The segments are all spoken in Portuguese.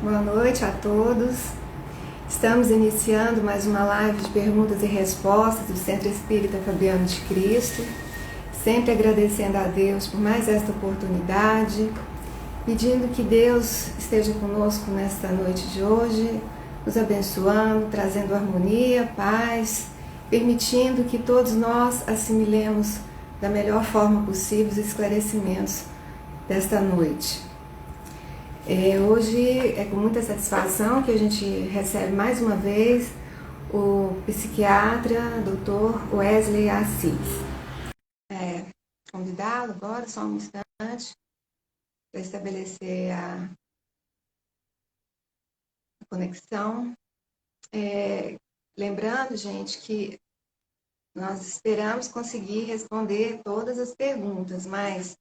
Boa noite a todos. Estamos iniciando mais uma live de perguntas e respostas do Centro Espírita Fabiano de Cristo. Sempre agradecendo a Deus por mais esta oportunidade, pedindo que Deus esteja conosco nesta noite de hoje, nos abençoando, trazendo harmonia, paz, permitindo que todos nós assimilemos da melhor forma possível os esclarecimentos desta noite. Hoje é com muita satisfação que a gente recebe mais uma vez o psiquiatra Dr. Wesley Assis. Convidá-lo agora, só um instante, para estabelecer a conexão. Lembrando, gente, que nós esperamos conseguir responder todas as perguntas, mas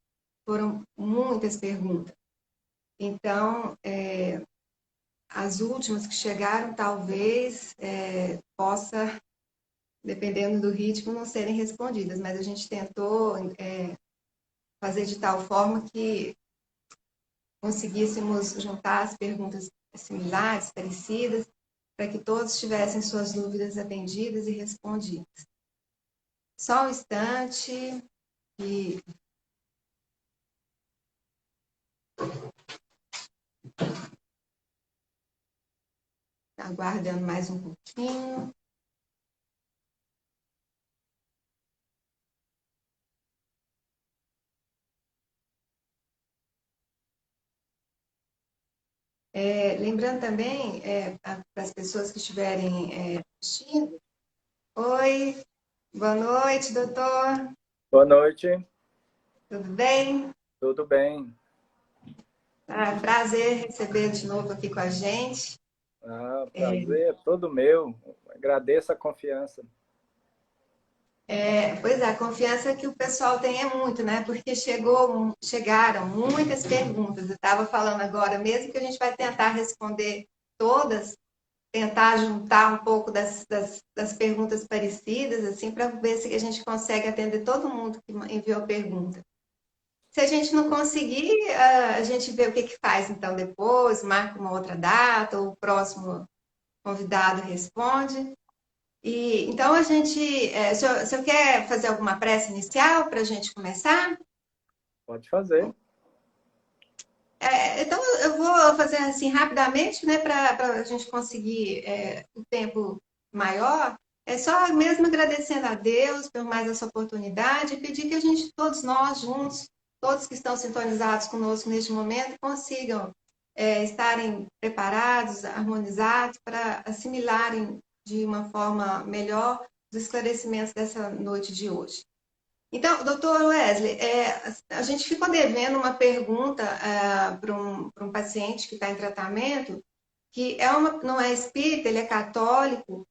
foram muitas perguntas. Então, as últimas que chegaram, talvez possa, dependendo do ritmo, não serem respondidas, mas a gente tentou fazer de tal forma que conseguíssemos juntar as perguntas similares, parecidas, para que todos tivessem suas dúvidas atendidas e respondidas. Só um instante e aguardando mais um pouquinho. Lembrando também para as pessoas que estiverem assistindo. Oi, boa noite, doutor. Boa noite. Tudo bem? Tudo bem. Prazer receber de novo aqui com a gente. Prazer é todo meu. Agradeço a confiança. Pois é, a confiança que o pessoal tem é muito, né? Porque chegaram muitas perguntas. Eu estava falando agora, mesmo que a gente vai tentar responder todas, tentar juntar um pouco das perguntas parecidas, assim, para ver se a gente consegue atender todo mundo que enviou pergunta. Se a gente não conseguir, a gente vê o que faz então depois, marca uma outra data, ou o próximo convidado responde. Então a gente, o senhor quer fazer alguma prece inicial para a gente começar? Pode fazer. Então eu vou fazer assim rapidamente, né, para a gente conseguir um tempo maior. É só mesmo agradecendo a Deus por mais essa oportunidade e pedir que a gente, todos nós juntos, todos que estão sintonizados conosco neste momento, consigam estarem preparados, harmonizados para assimilarem de uma forma melhor os esclarecimentos dessa noite de hoje. Então, doutor Wesley, a gente ficou devendo uma pergunta para um paciente que está em tratamento, que não é espírita, ele é católico,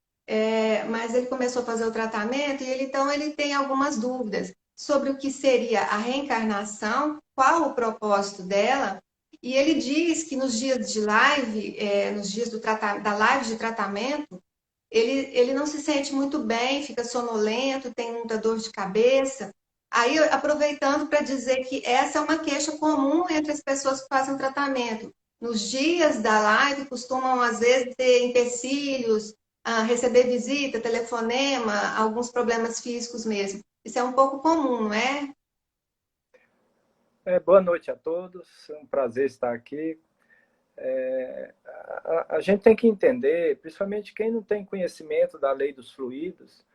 mas ele começou a fazer o tratamento e então ele tem algumas dúvidas sobre o que seria a reencarnação, qual o propósito dela, e ele diz que nos dias de live, nos dias da live de tratamento, ele não se sente muito bem, fica sonolento, tem muita dor de cabeça. Aí, aproveitando para dizer que essa é uma queixa comum entre as pessoas que fazem tratamento. Nos dias da live, costumam, às vezes, ter empecilhos, receber visita, telefonema, alguns problemas físicos mesmo. Isso é um pouco comum, não é? Boa noite a todos. É um prazer estar aqui. A gente tem que entender, principalmente quem não tem conhecimento da lei dos fluidos,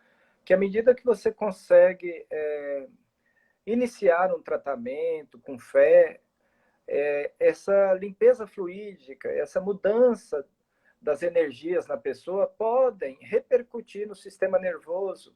que à medida que você consegue iniciar um tratamento com fé, essa limpeza fluídica, essa mudança das energias na pessoa podem repercutir no sistema nervoso,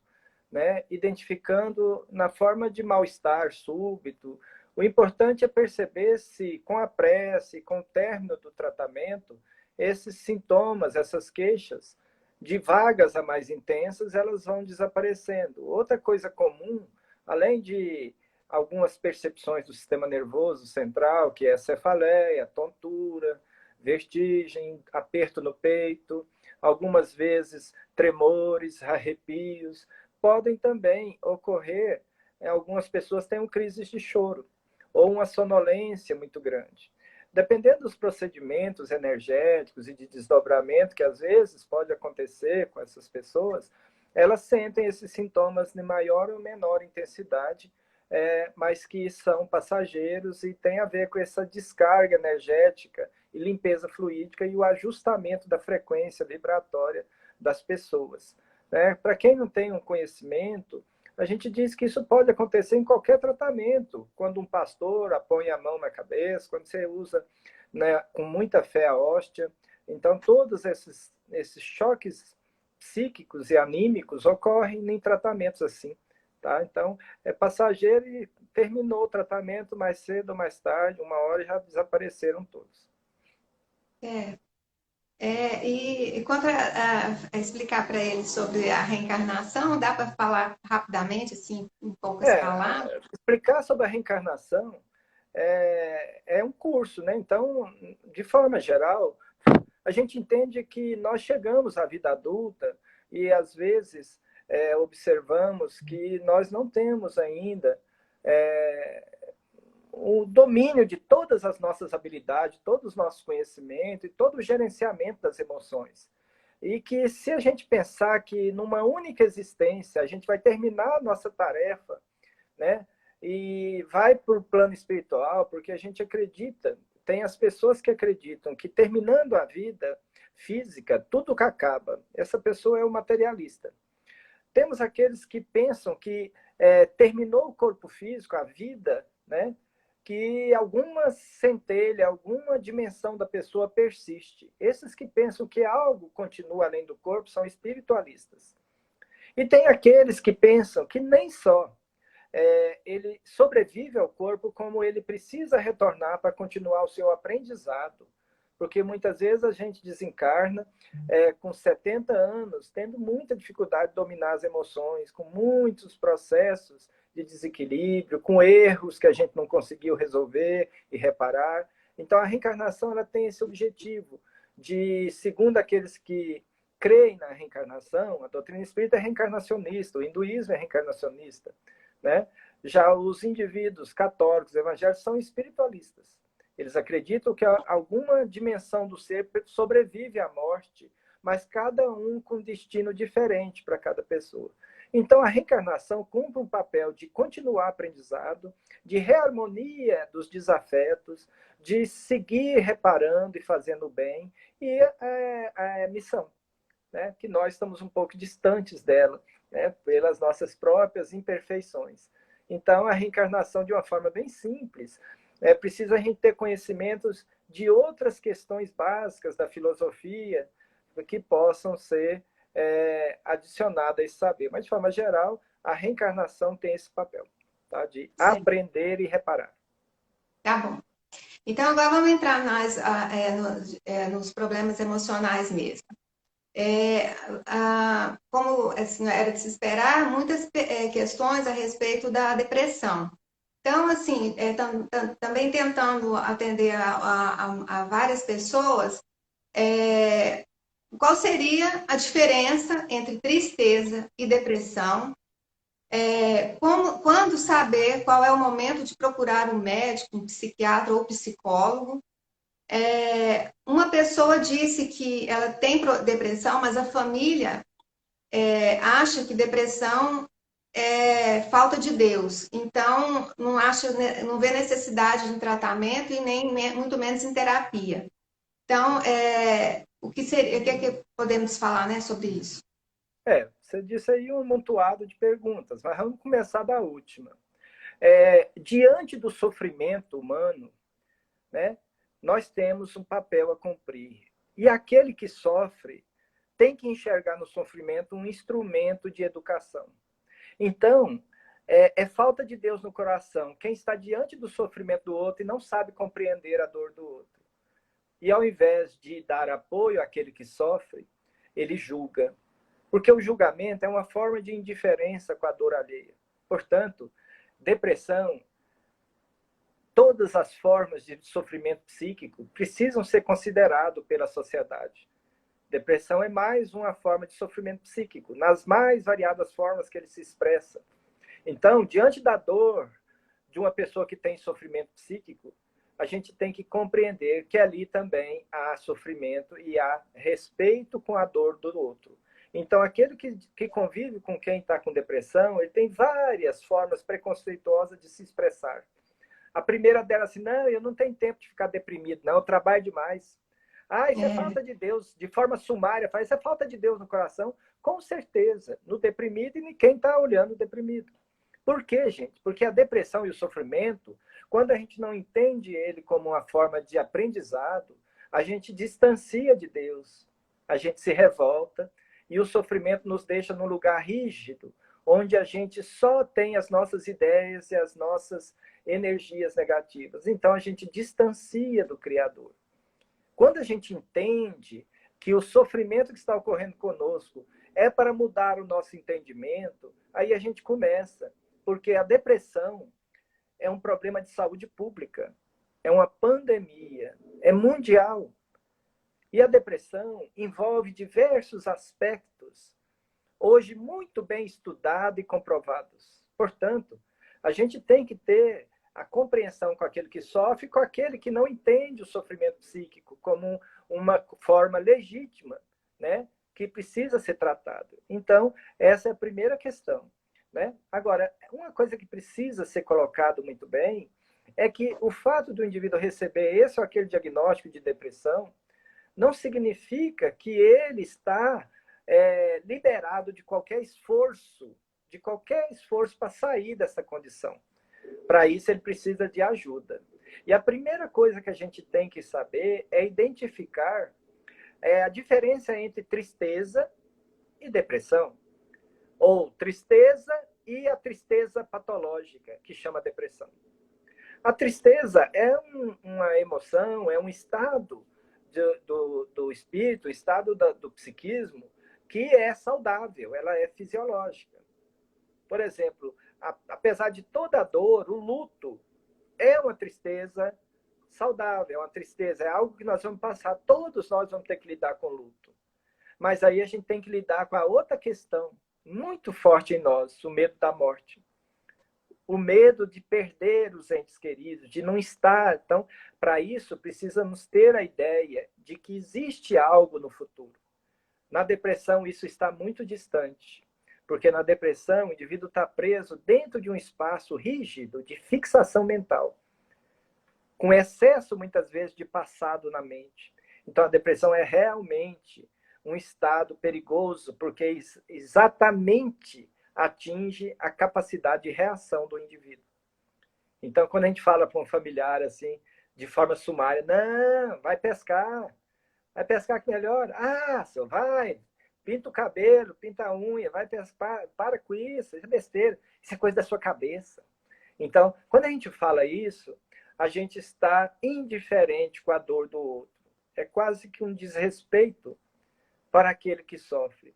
né? Identificando na forma de mal-estar súbito. O importante é perceber se, com a prece, com o término do tratamento, esses sintomas, essas queixas, de vagas a mais intensas, elas vão desaparecendo. Outra coisa comum, além de algumas percepções do sistema nervoso central, que é a cefaleia, tontura, vertigem, aperto no peito, algumas vezes tremores, arrepios, podem também ocorrer, algumas pessoas têm crises de choro ou uma sonolência muito grande. dependendo dos procedimentos energéticos e de desdobramento que às vezes pode acontecer com essas pessoas, elas sentem esses sintomas de maior ou menor intensidade, mas que são passageiros e tem a ver com essa descarga energética e limpeza fluídica e o ajustamento da frequência vibratória das pessoas. Né? Para quem não tem um conhecimento, a gente diz que isso pode acontecer em qualquer tratamento, quando um pastor põe a mão na cabeça, quando você usa, né, com muita fé a hóstia. Então, todos esses choques psíquicos e anímicos ocorrem em tratamentos assim. Tá? Então, é passageiro e terminou o tratamento mais cedo ou mais tarde, 1 hora já desapareceram todos. E quanto a explicar para ele sobre a reencarnação, dá para falar rapidamente, assim, em poucas palavras? Explicar sobre a reencarnação é um curso, né? Então, de forma geral, a gente entende que nós chegamos à vida adulta e, às vezes, observamos que nós não temos ainda o domínio de todas as nossas habilidades, todos os nossos conhecimentos e todo o gerenciamento das emoções. E que se a gente pensar que numa única existência a gente vai terminar a nossa tarefa, né? E vai para o plano espiritual, porque a gente acredita, tem as pessoas que acreditam que terminando a vida física, tudo que acaba, essa pessoa é o materialista. Temos aqueles que pensam que terminou o corpo físico, a vida, né? Que alguma centelha, alguma dimensão da pessoa persiste. Esses que pensam que algo continua além do corpo são espiritualistas. E tem aqueles que pensam que nem só ele sobrevive ao corpo, como ele precisa retornar para continuar o seu aprendizado. Porque muitas vezes a gente desencarna com 70 anos, tendo muita dificuldade de dominar as emoções, com muitos processos de desequilíbrio, com erros que a gente não conseguiu resolver e reparar. Então, a reencarnação ela tem esse objetivo de, segundo aqueles que creem na reencarnação, a doutrina espírita é reencarnacionista, o hinduísmo é reencarnacionista, né? Já os indivíduos católicos, evangélicos, são espiritualistas. Eles acreditam que alguma dimensão do ser sobrevive à morte, mas cada um com um destino diferente para cada pessoa. Então, a reencarnação cumpre um papel de continuar aprendizado, de reharmonia dos desafetos, de seguir reparando e fazendo bem, e a missão, né? Que nós estamos um pouco distantes dela, né? Pelas nossas próprias imperfeições. Então, a reencarnação, de uma forma bem simples, precisa a gente ter conhecimentos de outras questões básicas da filosofia que possam ser adicionadas a esse saber. Mas, de forma geral, a reencarnação tem esse papel, tá? De aprender e reparar. Tá bom. Então, agora vamos entrar nos problemas emocionais mesmo. Como assim, era de se esperar, muitas questões a respeito da depressão. Então, assim, também tentando atender a várias pessoas, qual seria a diferença entre tristeza e depressão? Quando saber qual é o momento de procurar um médico, um psiquiatra ou psicólogo? Uma pessoa disse que ela tem depressão, mas a família acha que depressão é falta de Deus. Então, não vê necessidade de tratamento e nem muito menos em terapia. Então, o que é que podemos falar, né, sobre isso? Você disse aí um amontoado de perguntas, mas vamos começar da última. Diante do sofrimento humano, né, nós temos um papel a cumprir. E aquele que sofre tem que enxergar no sofrimento um instrumento de educação. Então, é falta de Deus no coração quem está diante do sofrimento do outro e não sabe compreender a dor do outro. E ao invés de dar apoio àquele que sofre, ele julga. Porque o julgamento é uma forma de indiferença com a dor alheia. Portanto, depressão, todas as formas de sofrimento psíquico precisam ser consideradas pela sociedade. Depressão é mais uma forma de sofrimento psíquico, nas mais variadas formas que ele se expressa. Então, diante da dor de uma pessoa que tem sofrimento psíquico, a gente tem que compreender que ali também há sofrimento e há respeito com a dor do outro. Então, aquele que convive com quem está com depressão, ele tem várias formas preconceituosas de se expressar. A primeira delas, assim, não, eu não tenho tempo de ficar deprimido, não, eu trabalho demais. Ah, isso é falta de Deus, de forma sumária, faz isso é falta de Deus no coração, com certeza, no deprimido e em quem está olhando o deprimido. Por quê, gente? Porque a depressão e o sofrimento, quando a gente não entende ele como uma forma de aprendizado, a gente distancia de Deus, a gente se revolta e o sofrimento nos deixa num lugar rígido, onde a gente só tem as nossas ideias e as nossas energias negativas. Então a gente distancia do Criador. Quando a gente entende que o sofrimento que está ocorrendo conosco é para mudar o nosso entendimento, aí a gente começa. Porque a depressão é um problema de saúde pública, é uma pandemia, é mundial. E a depressão envolve diversos aspectos, hoje muito bem estudados e comprovados. Portanto, a gente tem que ter a compreensão com aquele que sofre, com aquele que não entende o sofrimento psíquico como uma forma legítima, né, que precisa ser tratado. Então, essa é a primeira questão. Né? Agora, uma coisa que precisa ser colocado muito bem é que o fato do indivíduo receber esse ou aquele diagnóstico de depressão não significa que ele está liberado de qualquer esforço para sair dessa condição. Para isso, ele precisa de ajuda. E a primeira coisa que a gente tem que saber é identificar a diferença entre tristeza e depressão. Ou tristeza e a tristeza patológica, que chama depressão. A tristeza é uma emoção, é um estado do espírito, estado do psiquismo, que é saudável, ela é fisiológica. Por exemplo, apesar de toda a dor, o luto é uma tristeza saudável, é uma tristeza, é algo que nós vamos passar, todos nós vamos ter que lidar com o luto. Mas aí a gente tem que lidar com a outra questão, muito forte em nós, o medo da morte. O medo de perder os entes queridos, de não estar. Então, para isso, precisamos ter a ideia de que existe algo no futuro. Na depressão, isso está muito distante, porque na depressão, o indivíduo está preso dentro de um espaço rígido de fixação mental, com excesso, muitas vezes, de passado na mente. Então, a depressão é realmente um estado perigoso, porque exatamente atinge a capacidade de reação do indivíduo. Então, quando a gente fala para um familiar assim, de forma sumária, não, vai pescar que melhora. Ah, senhor, vai, pinta o cabelo, pinta a unha, vai pescar, para com isso é besteira, isso é coisa da sua cabeça. Então, quando a gente fala isso, a gente está indiferente com a dor do outro. É quase que um desrespeito para aquele que sofre.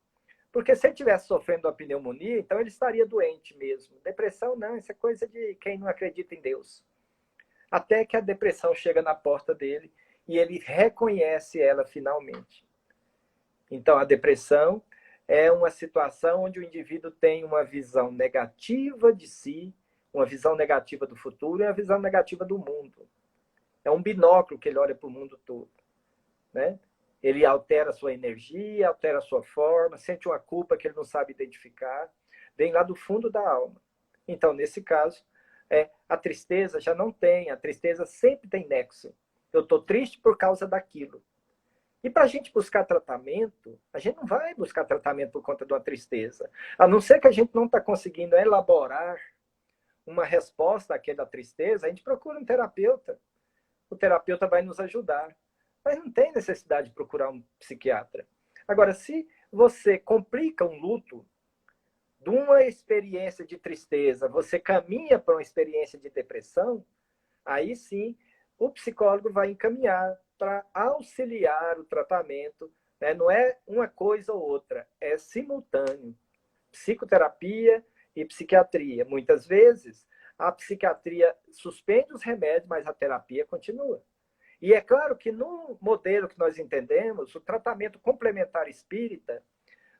Porque se ele estivesse sofrendo uma pneumonia, então ele estaria doente mesmo. Depressão não, isso é coisa de quem não acredita em Deus. Até que a depressão chega na porta dele e ele reconhece ela finalmente. Então a depressão é uma situação onde o indivíduo tem uma visão negativa de si, uma visão negativa do futuro e uma visão negativa do mundo. É um binóculo que ele olha para o mundo todo, né? Ele altera a sua energia, altera a sua forma, sente uma culpa que ele não sabe identificar, vem lá do fundo da alma. Então, nesse caso, a tristeza já não tem, a tristeza sempre tem nexo. Eu estou triste por causa daquilo. E para a gente buscar tratamento, a gente não vai buscar tratamento por conta de uma tristeza. A não ser que a gente não está conseguindo elaborar uma resposta àquela tristeza, a gente procura um terapeuta. O terapeuta vai nos ajudar. Mas não tem necessidade de procurar um psiquiatra. Agora, se você complica um luto de uma experiência de tristeza, você caminha para uma experiência de depressão, aí sim o psicólogo vai encaminhar para auxiliar o tratamento. Né? Não é uma coisa ou outra, é simultâneo. Psicoterapia e psiquiatria. Muitas vezes, a psiquiatria suspende os remédios, mas a terapia continua. E é claro que no modelo que nós entendemos, o tratamento complementar espírita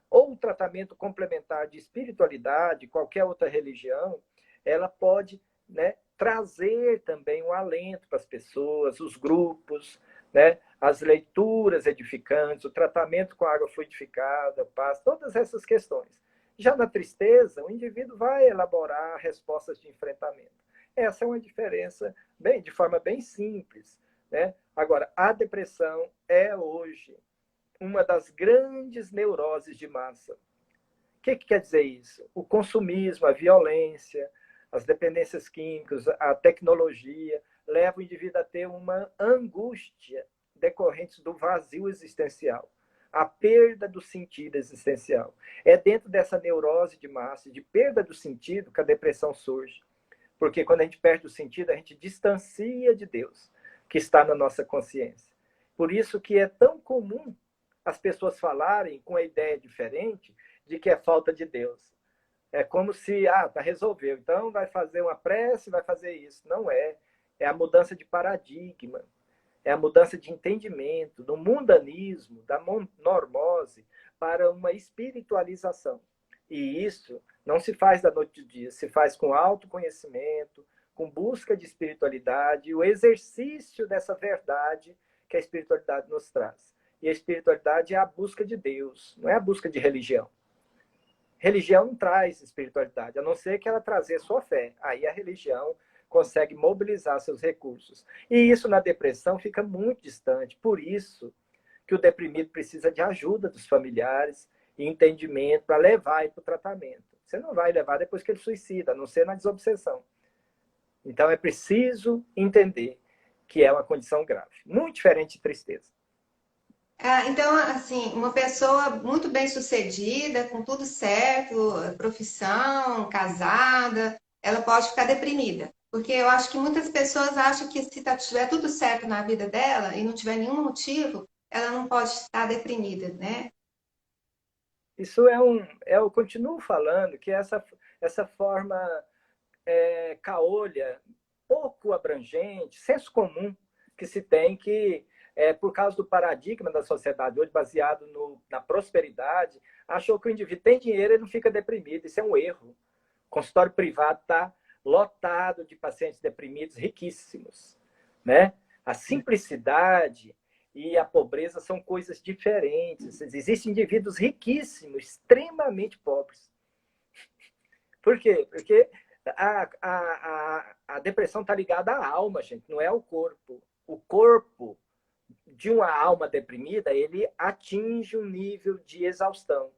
ou o tratamento complementar de espiritualidade, qualquer outra religião, ela pode, né, trazer também um alento para as pessoas, os grupos, né? As leituras edificantes, o tratamento com água fluidificada, paz, todas essas questões. Já na tristeza, o indivíduo vai elaborar respostas de enfrentamento. Essa é uma diferença de forma bem simples, né? Agora, a depressão é hoje uma das grandes neuroses de massa. O que quer dizer isso? O consumismo, a violência, as dependências químicas, a tecnologia, leva o indivíduo a ter uma angústia decorrente do vazio existencial, a perda do sentido existencial. É dentro dessa neurose de massa, de perda do sentido, que a depressão surge. Porque quando a gente perde o sentido, a gente distancia de Deus, que está na nossa consciência. Por isso que é tão comum as pessoas falarem com a ideia diferente de que é falta de Deus. É como se, tá, resolveu, então vai fazer uma prece, vai fazer isso. Não é. É a mudança de paradigma, é a mudança de entendimento, do mundanismo, da normose, para uma espiritualização. E isso não se faz da noite ao dia, se faz com autoconhecimento, com busca de espiritualidade, o exercício dessa verdade que a espiritualidade nos traz. E a espiritualidade é a busca de Deus, não é a busca de religião. Religião não traz espiritualidade, a não ser que ela trazer sua fé. Aí a religião consegue mobilizar seus recursos. E isso na depressão fica muito distante. Por isso que o deprimido precisa de ajuda dos familiares e entendimento para levar para o tratamento. Você não vai levar depois que ele suicida, a não ser na desobsessão. Então é preciso entender que é uma condição grave. Muito diferente de tristeza. Então, assim, uma pessoa muito bem-sucedida, com tudo certo, profissão, casada, ela pode ficar deprimida. Porque eu acho que muitas pessoas acham que se tiver tudo certo na vida dela e não tiver nenhum motivo, ela não pode estar deprimida, né? Isso eu continuo falando que essa forma caolha, pouco abrangente, senso comum que se tem que, por causa do paradigma da sociedade hoje, baseado na prosperidade, achou que o indivíduo tem dinheiro e não fica deprimido. Isso é um erro. O consultório privado está lotado de pacientes deprimidos riquíssimos, né? A simplicidade e a pobreza são coisas diferentes. Existem indivíduos riquíssimos, extremamente pobres. Por quê? Porque a depressão está ligada à alma, gente, não é ao corpo. O corpo de uma alma deprimida, ele atinge um nível de exaustão,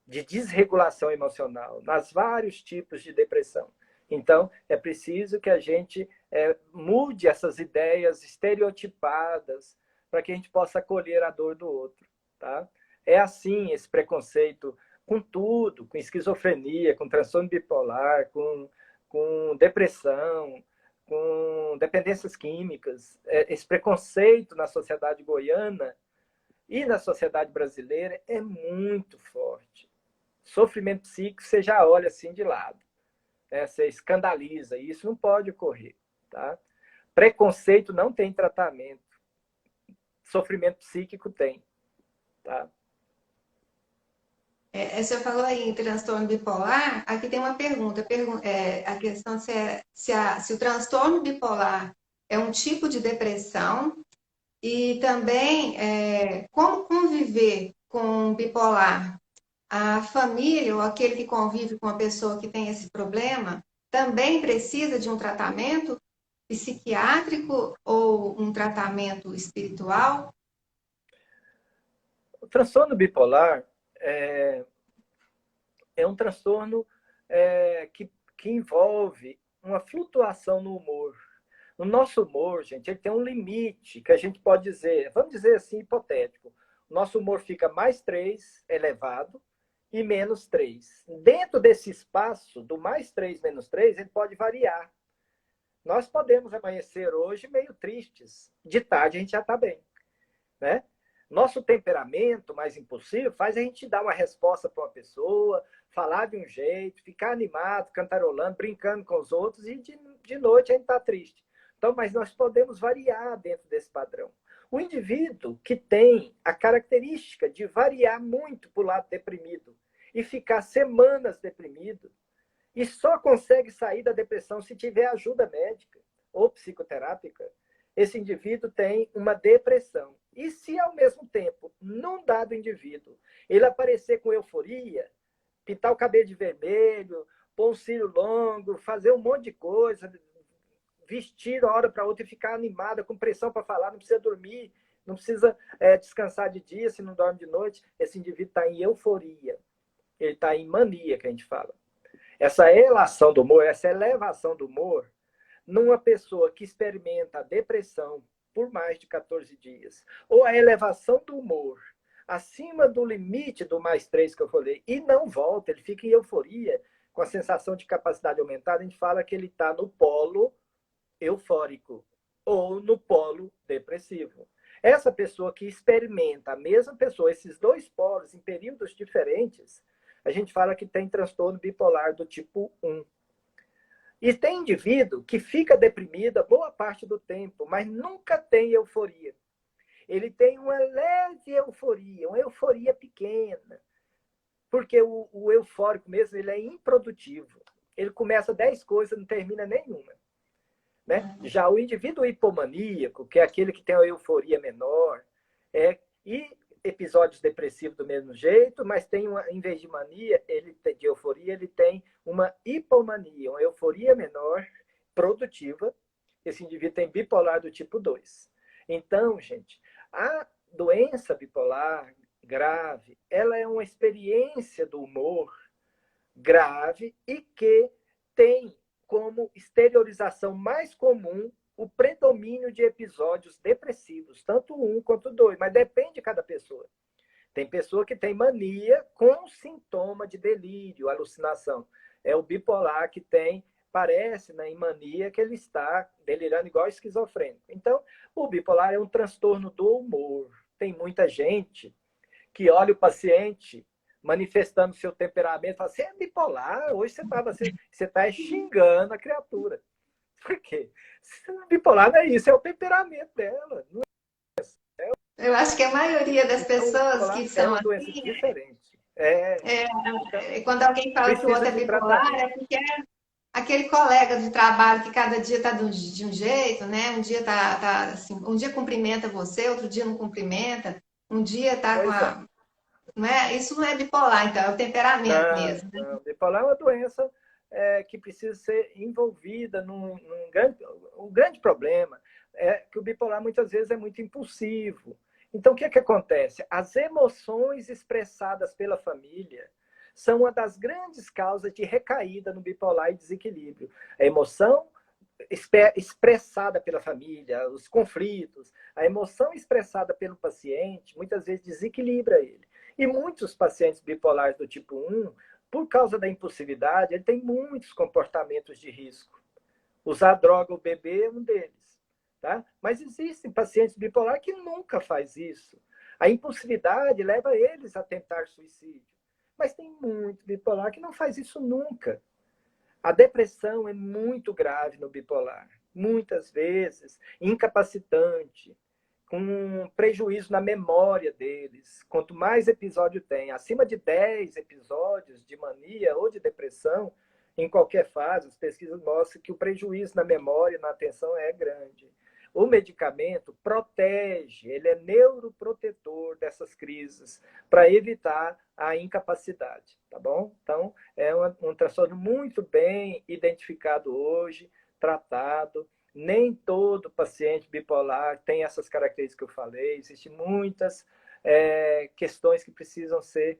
de desregulação emocional, nas vários tipos de depressão. Então, é preciso que a gente mude essas ideias estereotipadas para que a gente possa acolher a dor do outro. Tá? É assim esse preconceito com tudo, com esquizofrenia, com transtorno bipolar, com depressão, com dependências químicas. Esse preconceito na sociedade goiana e na sociedade brasileira é muito forte. Sofrimento psíquico você já olha assim de lado, né? Você escandaliza, e isso não pode ocorrer. Tá? Preconceito não tem tratamento, sofrimento psíquico tem. Tá? Você falou aí em transtorno bipolar, aqui tem uma pergunta, a questão se o transtorno bipolar é um tipo de depressão e também como conviver com bipolar. A família ou aquele que convive com a pessoa que tem esse problema também precisa de um tratamento psiquiátrico ou um tratamento espiritual? O transtorno bipolar é um transtorno que envolve uma flutuação no humor. O nosso humor, gente, ele tem um limite que a gente pode dizer, vamos dizer assim, hipotético. O nosso humor fica mais 3 elevado e menos 3. Dentro desse espaço, do mais 3, menos 3, ele pode variar. Nós podemos amanhecer hoje meio tristes. De tarde a gente já está bem. Né? Nosso temperamento mais impulsivo faz a gente dar uma resposta para uma pessoa, falar de um jeito, ficar animado, cantarolando, brincando com os outros, e de noite a gente está triste. Então, mas nós podemos variar dentro desse padrão. O indivíduo que tem a característica de variar muito para o lado deprimido e ficar semanas deprimido, e só consegue sair da depressão se tiver ajuda médica ou psicoterápica, esse indivíduo tem uma depressão. E se, ao mesmo tempo, num dado indivíduo, ele aparecer com euforia, pintar o cabelo de vermelho, pôr um cílio longo, fazer um monte de coisa, vestir de uma hora para outra e ficar animada, com pressão para falar, não precisa dormir, não precisa descansar de dia se não dorme de noite, esse indivíduo está em euforia, ele está em mania, que a gente fala. Essa relação do humor, essa elevação do humor, numa pessoa que experimenta a depressão por mais de 14 dias, ou a elevação do humor acima do limite do +3 que eu falei, e não volta, ele fica em euforia, com a sensação de capacidade aumentada, a gente fala que ele está no polo eufórico ou no polo depressivo. Essa pessoa que experimenta, a mesma pessoa, esses dois polos em períodos diferentes, a gente fala que tem transtorno bipolar do tipo 1. E tem indivíduo que fica deprimido boa parte do tempo, mas nunca tem euforia. Ele tem uma leve euforia, uma euforia pequena, porque o eufórico mesmo ele é improdutivo. Ele começa 10 coisas, não termina nenhuma. Né? Já o indivíduo hipomaníaco, que é aquele que tem uma euforia menor, e episódios depressivos do mesmo jeito, mas tem em vez de mania, de euforia, ele tem uma hipomania, uma euforia menor, produtiva. Esse indivíduo tem bipolar do tipo 2. Então, gente, a doença bipolar grave, ela é uma experiência do humor grave e que tem como exteriorização mais comum o predomínio de episódios depressivos, tanto um quanto dois, mas depende de cada pessoa. Tem pessoa que tem mania com sintoma de delírio, alucinação. É o bipolar que tem, parece, né, em mania, que ele está delirando igual esquizofrênico. Então, o bipolar é um transtorno do humor. Tem muita gente que olha o paciente manifestando seu temperamento, fala, você é bipolar, hoje você está xingando a criatura. Por quê? Bipolar não é isso, é o temperamento dela. Não Eu acho que a maioria das então, pessoas que é são uma doença assim, diferente. quando alguém fala que o outro Precisa é de bipolar, tratamento. é porque é aquele colega de trabalho que cada dia está de um jeito, né? Um dia tá assim, um dia cumprimenta você, outro dia não cumprimenta, um dia tá com Pois é. a. Não é? Isso não é bipolar, então, é o temperamento Não, mesmo. não. Bipolar é uma doença que precisa ser envolvida num grande... O grande problema é que o bipolar muitas vezes é muito impulsivo. Então, o que é que acontece? As emoções expressadas pela família são uma das grandes causas de recaída no bipolar e desequilíbrio. A emoção expressada pela família, os conflitos, a emoção expressada pelo paciente, muitas vezes desequilibra ele. E muitos pacientes bipolares do tipo 1, por causa da impulsividade, ele tem muitos comportamentos de risco. Usar droga ou beber é um deles. Tá? Mas existem pacientes bipolares que nunca faz isso. A impulsividade leva eles a tentar suicídio. Mas tem muito bipolar que não faz isso nunca. A depressão é muito grave no bipolar. Muitas vezes incapacitante, com prejuízo na memória deles. Quanto mais episódio tem, acima de 10 episódios de mania ou de depressão, em qualquer fase, as pesquisas mostram que o prejuízo na memória e na atenção é grande. O medicamento protege, ele é neuroprotetor dessas crises, para evitar a incapacidade, tá bom? Então, é um transtorno muito bem identificado hoje, tratado. Nem todo paciente bipolar tem essas características que eu falei. Existem muitas questões que precisam ser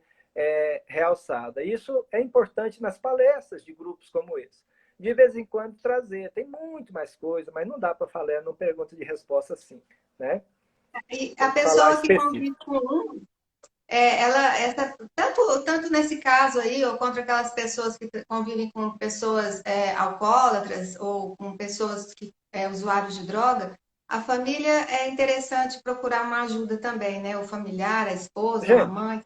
realçadas. Isso é importante nas palestras de grupos como esse. De vez em quando trazer. Tem muito mais coisa, mas não dá para falar numa pergunta de resposta assim, né? E Tem a que falar pessoa que convive específico. com um, tanto nesse caso aí, ou contra aquelas pessoas que convivem com pessoas alcoólatras ou com pessoas que usuários de droga, a família é interessante procurar uma ajuda também, né? O familiar, a esposa, a Gente, mãe.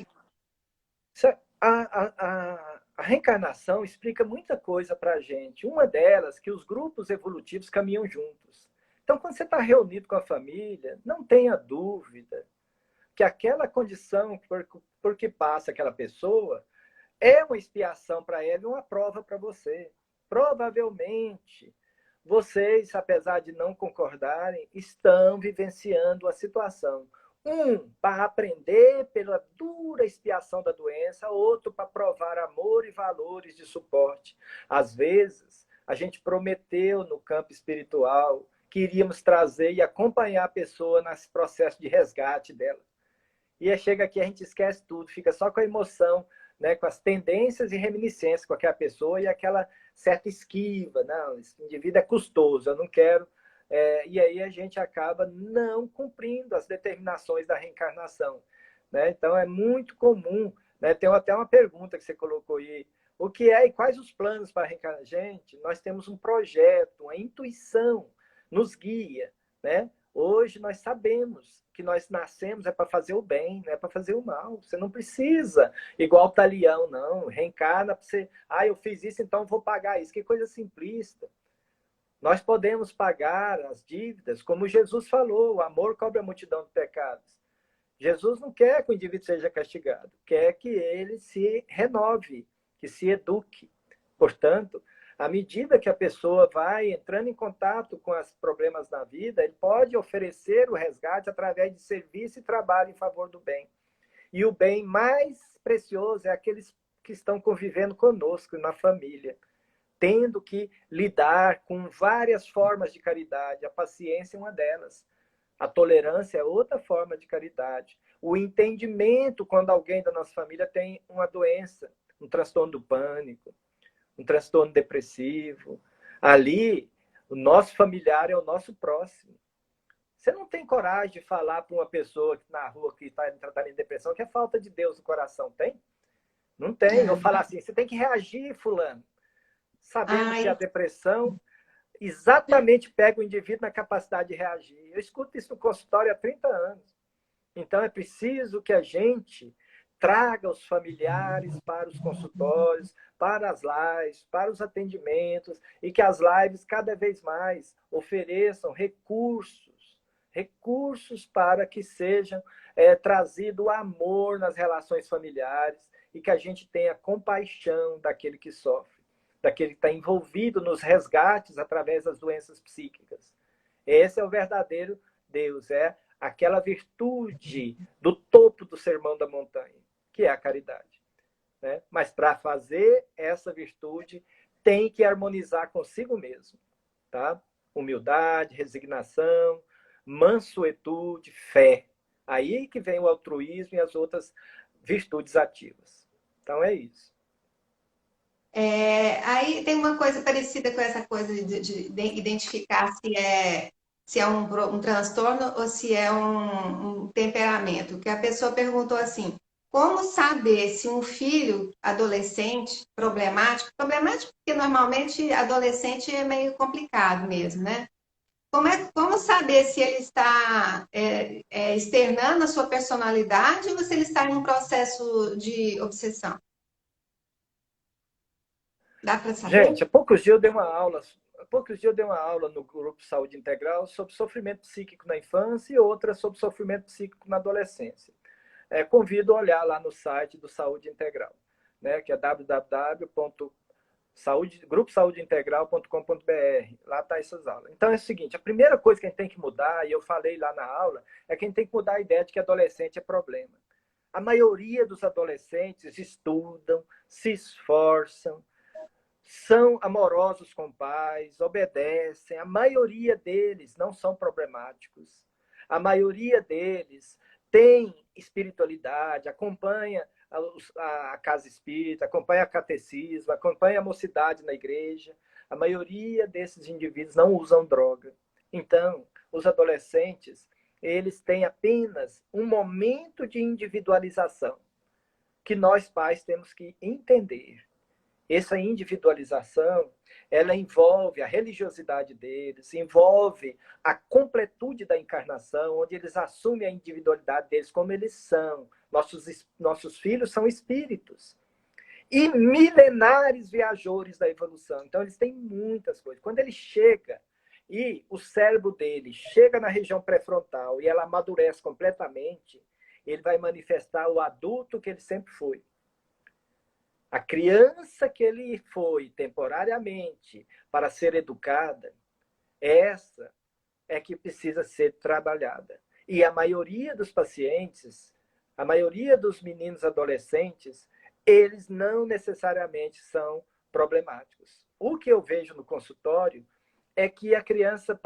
a reencarnação explica muita coisa para a gente. Uma delas, que os grupos evolutivos caminham juntos. Então, quando você está reunido com a família, não tenha dúvida que aquela condição por que passa aquela pessoa é uma expiação para ela e uma prova para você. Provavelmente, vocês, apesar de não concordarem, estão vivenciando a situação. Um, para aprender pela dura expiação da doença, outro para provar amor e valores de suporte. Às vezes, a gente prometeu no campo espiritual que iríamos trazer e acompanhar a pessoa nesse processo de resgate dela. E aí chega aqui, a gente esquece tudo, fica só com a emoção, né, com as tendências e reminiscências com aquela pessoa e aquela certa esquiva. Não, esse indivíduo é custoso, eu não quero. E aí a gente acaba não cumprindo as determinações da reencarnação. Né? Então é muito comum, né? Tem até uma pergunta que você colocou aí, o que é e quais os planos para a reencarnação? Gente, nós temos um projeto, uma intuição nos guia. Né? Hoje nós sabemos que nós nascemos é para fazer o bem, não é para fazer o mal. Você não precisa, igual o talião, não. Reencarna para você. Ah, eu fiz isso, então vou pagar isso. Que coisa simplista. Nós podemos pagar as dívidas, como Jesus falou, o amor cobre a multidão de pecados. Jesus não quer que o indivíduo seja castigado, quer que ele se renove, que se eduque. Portanto, à medida que a pessoa vai entrando em contato com os problemas da vida, ele pode oferecer o resgate através de serviço e trabalho em favor do bem. E o bem mais precioso é aqueles que estão convivendo conosco na família, tendo que lidar com várias formas de caridade. A paciência é uma delas. A tolerância é outra forma de caridade. O entendimento quando alguém da nossa família tem uma doença, um transtorno do pânico, um transtorno depressivo. Ali, o nosso familiar é o nosso próximo. Você não tem coragem de falar para uma pessoa na rua que está tratando de depressão que é falta de Deus no coração, tem? Não tem. Eu falo assim, você tem que reagir, fulano. Sabendo que a depressão exatamente pega o indivíduo na capacidade de reagir. Eu escuto isso no consultório há 30 anos. Então, é preciso que a gente traga os familiares para os consultórios, para as lives, para os atendimentos, e que as lives cada vez mais ofereçam recursos para que sejam trazido amor nas relações familiares e que a gente tenha compaixão daquele que sofre, daquele que está envolvido nos resgates através das doenças psíquicas. Esse é o verdadeiro Deus, é aquela virtude do topo do sermão da montanha, que é a caridade. Né? Mas para fazer essa virtude, tem que harmonizar consigo mesmo. Tá? Humildade, resignação, mansuetude, fé. Aí que vem o altruísmo e as outras virtudes ativas. Então é isso. Aí tem uma coisa parecida com essa coisa de identificar se é um transtorno ou se é um temperamento. Que a pessoa perguntou assim: como saber se um filho adolescente problemático porque normalmente adolescente é meio complicado mesmo, né? Como saber se ele está externando a sua personalidade ou se ele está em um processo de obsessão? Dá para saber? Gente, há poucos dias eu dei uma aula no grupo Saúde Integral sobre sofrimento psíquico na infância e outra sobre sofrimento psíquico na adolescência. Convido a olhar lá no site do Saúde Integral, né, que é www.gruposaudiintegral.com.br. Lá está essas aulas. Então é o seguinte, a primeira coisa que a gente tem que mudar, e eu falei lá na aula, é que a gente tem que mudar a ideia de que adolescente é problema. A maioria dos adolescentes estudam, se esforçam, são amorosos com pais, obedecem. A maioria deles não são problemáticos. A maioria deles tem espiritualidade, acompanha a casa espírita, acompanha a catecismo, acompanha a mocidade na igreja. A maioria desses indivíduos não usam droga. Então, os adolescentes, eles têm apenas um momento de individualização que nós pais temos que entender. Essa individualização, ela envolve a religiosidade deles, envolve a completude da encarnação, onde eles assumem a individualidade deles como eles são. Nossos filhos são espíritos. E milenares viajores da evolução. Então, eles têm muitas coisas. Quando ele chega e o cérebro dele chega na região pré-frontal e ela amadurece completamente, ele vai manifestar o adulto que ele sempre foi. A criança que ele foi temporariamente para ser educada, essa é que precisa ser trabalhada. E a maioria dos pacientes, a maioria dos meninos adolescentes, eles não necessariamente são problemáticos. O que eu vejo no consultório é que a criança,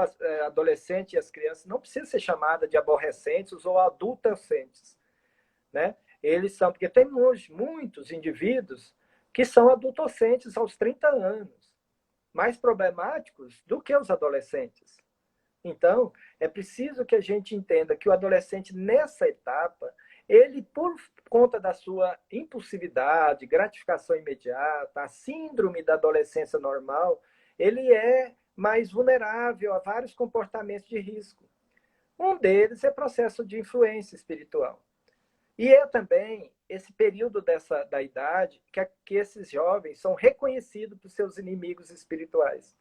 adolescente e as crianças não precisam ser chamadas de aborrecentes ou adultocentes, né? Eles são, porque tem muitos indivíduos que são adultocentes aos 30 anos, mais problemáticos do que os adolescentes. Então, é preciso que a gente entenda que o adolescente, nessa etapa, ele, por conta da sua impulsividade, gratificação imediata, a síndrome da adolescência normal, ele é mais vulnerável a vários comportamentos de risco. Um deles é processo de influência espiritual. E é também esse período da idade que esses jovens são reconhecidos por seus inimigos espirituais.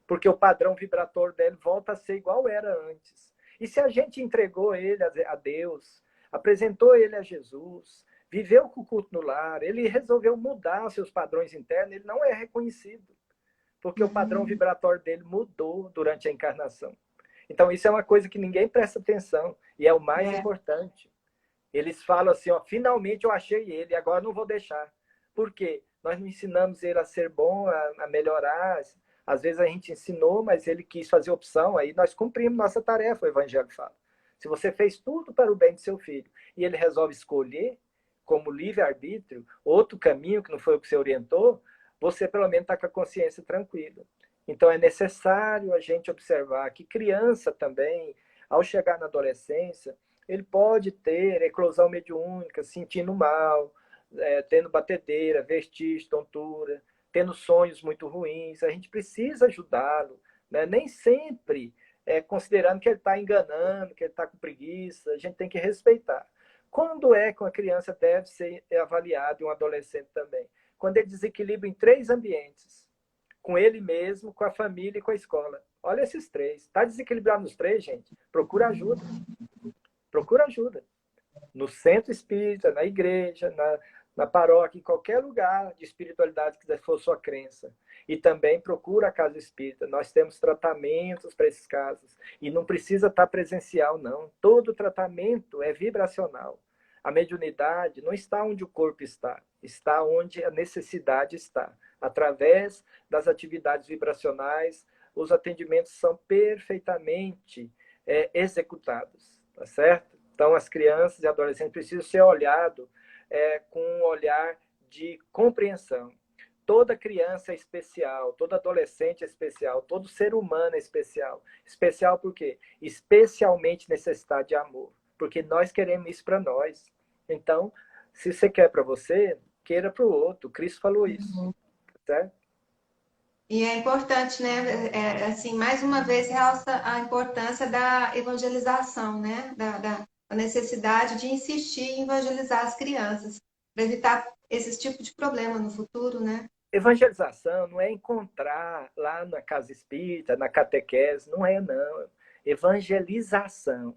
Porque o padrão vibratório dele volta a ser igual era antes. E se a gente entregou ele a Deus, apresentou ele a Jesus, viveu com o culto no lar, ele resolveu mudar seus padrões internos, ele não é reconhecido. Porque o padrão vibratório dele mudou durante a encarnação. Então, isso é uma coisa que ninguém presta atenção. E é o mais importante. Eles falam assim, ó, finalmente eu achei ele, agora não vou deixar. Por quê? Nós não ensinamos ele a ser bom, a melhorar. Às vezes a gente ensinou, mas ele quis fazer opção, aí nós cumprimos nossa tarefa, o Evangelho fala. Se você fez tudo para o bem do seu filho e ele resolve escolher, como livre-arbítrio, outro caminho que não foi o que você orientou, você pelo menos está com a consciência tranquila. Então é necessário a gente observar que criança também, ao chegar na adolescência, ele pode ter eclosão mediúnica, sentindo mal, tendo batedeira, vertigem, tontura, tendo sonhos muito ruins. A gente precisa ajudá-lo, né? Nem sempre considerando que ele está enganando, que ele está com preguiça, a gente tem que respeitar. Quando é que uma criança deve ser avaliada e um adolescente também? Quando ele desequilibra em 3 ambientes, com ele mesmo, com a família e com a escola. Olha esses 3. Está desequilibrado nos 3, gente? Procura ajuda. Procura ajuda. No centro espírita, na igreja, na paróquia, em qualquer lugar de espiritualidade que for sua crença. E também procura a casa espírita. Nós temos tratamentos para esses casos. E não precisa estar presencial, não. Todo tratamento é vibracional. A mediunidade não está onde o corpo está, está onde a necessidade está. Através das atividades vibracionais, os atendimentos são perfeitamente executados, tá certo? Então, as crianças e adolescentes precisam ser olhados com um olhar de compreensão. Toda criança é especial, todo adolescente é especial, todo ser humano é especial. Especial por quê? Especialmente necessidade de amor, porque nós queremos isso para nós. Então, se você quer para você, queira para o outro. Cristo falou isso, certo? E é importante, né? Assim, mais uma vez realça a importância da evangelização, né? Da necessidade de insistir em evangelizar as crianças, para evitar esse tipo de problema no futuro, né? Evangelização não é encontrar lá na casa espírita, na catequese, não é não. Evangelização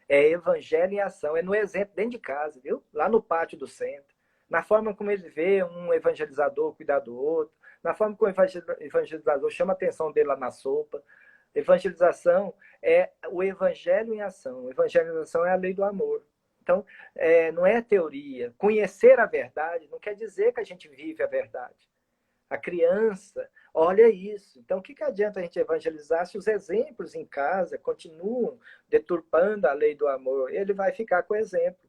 é evangelho em ação, é no exemplo dentro de casa, viu? Lá no pátio do centro, na forma como ele vê um evangelizador cuidar do outro, na forma como o evangelizador chama a atenção dele lá na sopa. Evangelização é o evangelho em ação. Evangelização é a lei do amor. Então, não é teoria. Conhecer a verdade não quer dizer que a gente vive a verdade. A criança olha isso. Então, o que adianta a gente evangelizar se os exemplos em casa continuam deturpando a lei do amor? Ele vai ficar com o exemplo.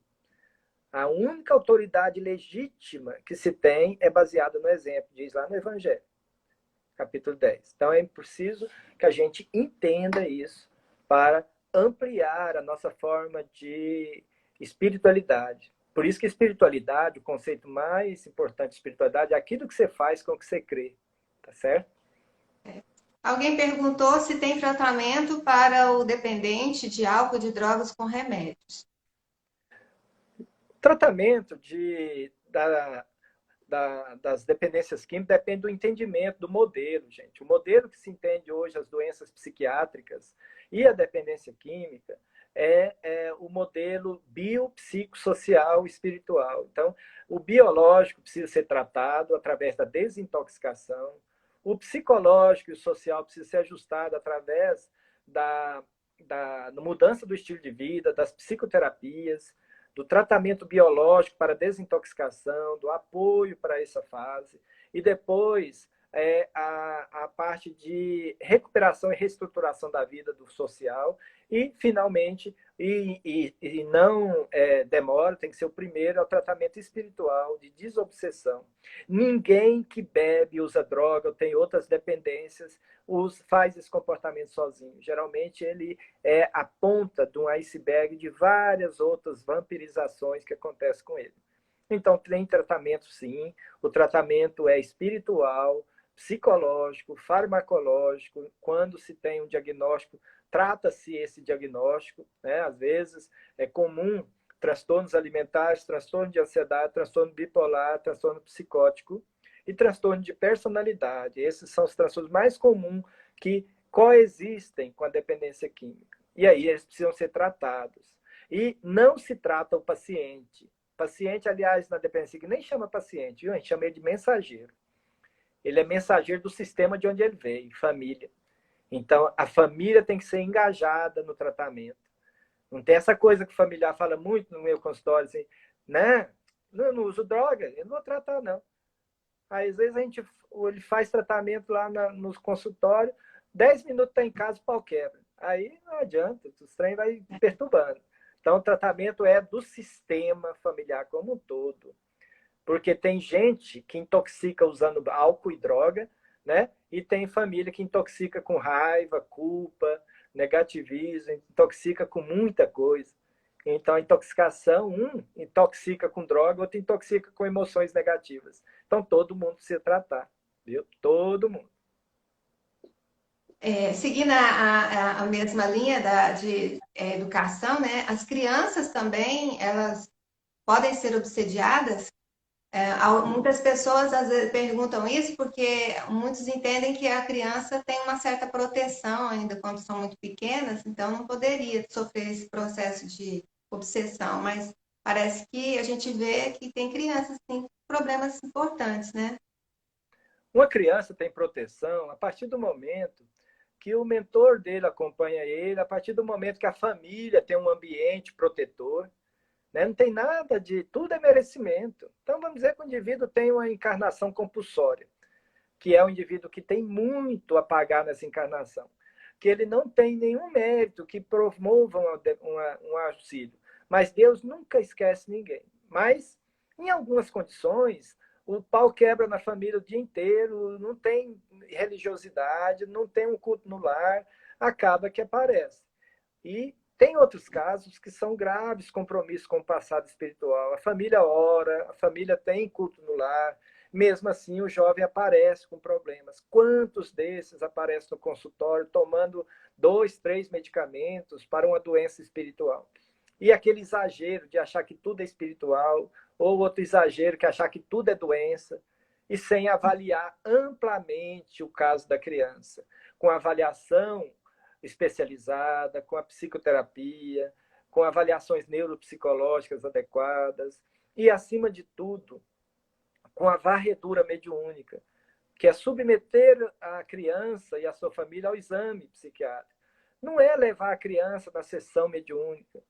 A única autoridade legítima que se tem é baseada no exemplo, diz lá no Evangelho, capítulo 10. Então, é preciso que a gente entenda isso para ampliar a nossa forma de espiritualidade. Por isso que espiritualidade, o conceito mais importante de espiritualidade, é aquilo que você faz com o que você crê. Tá certo? Alguém perguntou se tem tratamento para o dependente de álcool, de drogas com remédios. O tratamento das dependências químicas depende do entendimento do modelo, gente. O modelo que se entende hoje as doenças psiquiátricas e a dependência química é o modelo biopsicossocial espiritual. Então, O biológico precisa ser tratado através da desintoxicação. O psicológico e o social precisa ser ajustado através da mudança do estilo de vida, das psicoterapias, do tratamento biológico para desintoxicação, do apoio para essa fase. E depois a parte de recuperação e reestruturação da vida do social. E, finalmente, e não demora, tem que ser o primeiro, é o tratamento espiritual de desobsessão. Ninguém que bebe, usa droga ou tem outras dependências faz esse comportamento sozinho. Geralmente ele é a ponta de um iceberg de várias outras vampirizações que acontecem com ele. Então tem tratamento sim, o tratamento é espiritual, psicológico, farmacológico. Quando se tem um diagnóstico, trata-se esse diagnóstico, né? Às vezes é comum transtornos alimentares, transtorno de ansiedade, transtorno bipolar, transtorno psicótico e transtorno de personalidade. Esses são os transtornos mais comuns que coexistem com a dependência química. E aí eles precisam ser tratados. E não se trata o paciente. Paciente, aliás, na dependência química, nem chama paciente, viu? A gente chama ele de mensageiro. Ele é mensageiro do sistema de onde ele veio, família. Então, a família tem que ser engajada no tratamento. Não tem essa coisa que o familiar fala muito no meu consultório, assim, né? Não uso droga, eu não vou tratar, não. Aí, às vezes, ele faz tratamento lá no consultório, 10 minutos está em casa, o pau quebra. Aí não adianta, o trem vai perturbando. Então, o tratamento é do sistema familiar como um todo. Porque tem gente que intoxica usando álcool e droga, né? E tem família que intoxica com raiva, culpa, negativismo, intoxica com muita coisa. Então, a intoxicação, um intoxica com droga, outro intoxica com emoções negativas. Então, todo mundo precisa tratar, viu? Todo mundo. Seguindo a mesma linha de educação, né? As crianças também, elas podem ser obsediadas. Muitas pessoas às vezes perguntam isso porque muitos entendem que a criança tem uma certa proteção ainda quando são muito pequenas, então não poderia sofrer esse processo de obsessão, mas parece que a gente vê que tem crianças que têm problemas importantes, né? Uma criança tem proteção a partir do momento que o mentor dele acompanha ele, a partir do momento que a família tem um ambiente protetor, né? Não tem nada de... Tudo é merecimento. Então, vamos dizer que o indivíduo tem uma encarnação compulsória, que é o indivíduo que tem muito a pagar nessa encarnação, que ele não tem nenhum mérito que promova um auxílio. Mas Deus nunca esquece ninguém. Mas, em algumas condições, o pau quebra na família o dia inteiro, não tem religiosidade, não tem um culto no lar, acaba que aparece. E tem outros casos que são graves compromissos com o passado espiritual. A família ora, a família tem culto no lar, mesmo assim o jovem aparece com problemas. Quantos desses aparecem no consultório tomando 2, 3 medicamentos para uma doença espiritual? E aquele exagero de achar que tudo é espiritual, ou outro exagero que achar que tudo é doença, e sem avaliar amplamente o caso da criança, com avaliação especializada, com a psicoterapia, com avaliações neuropsicológicas adequadas e, acima de tudo, com a varredura mediúnica, que é submeter a criança e a sua família ao exame psiquiátrico. Não é levar a criança na sessão mediúnica.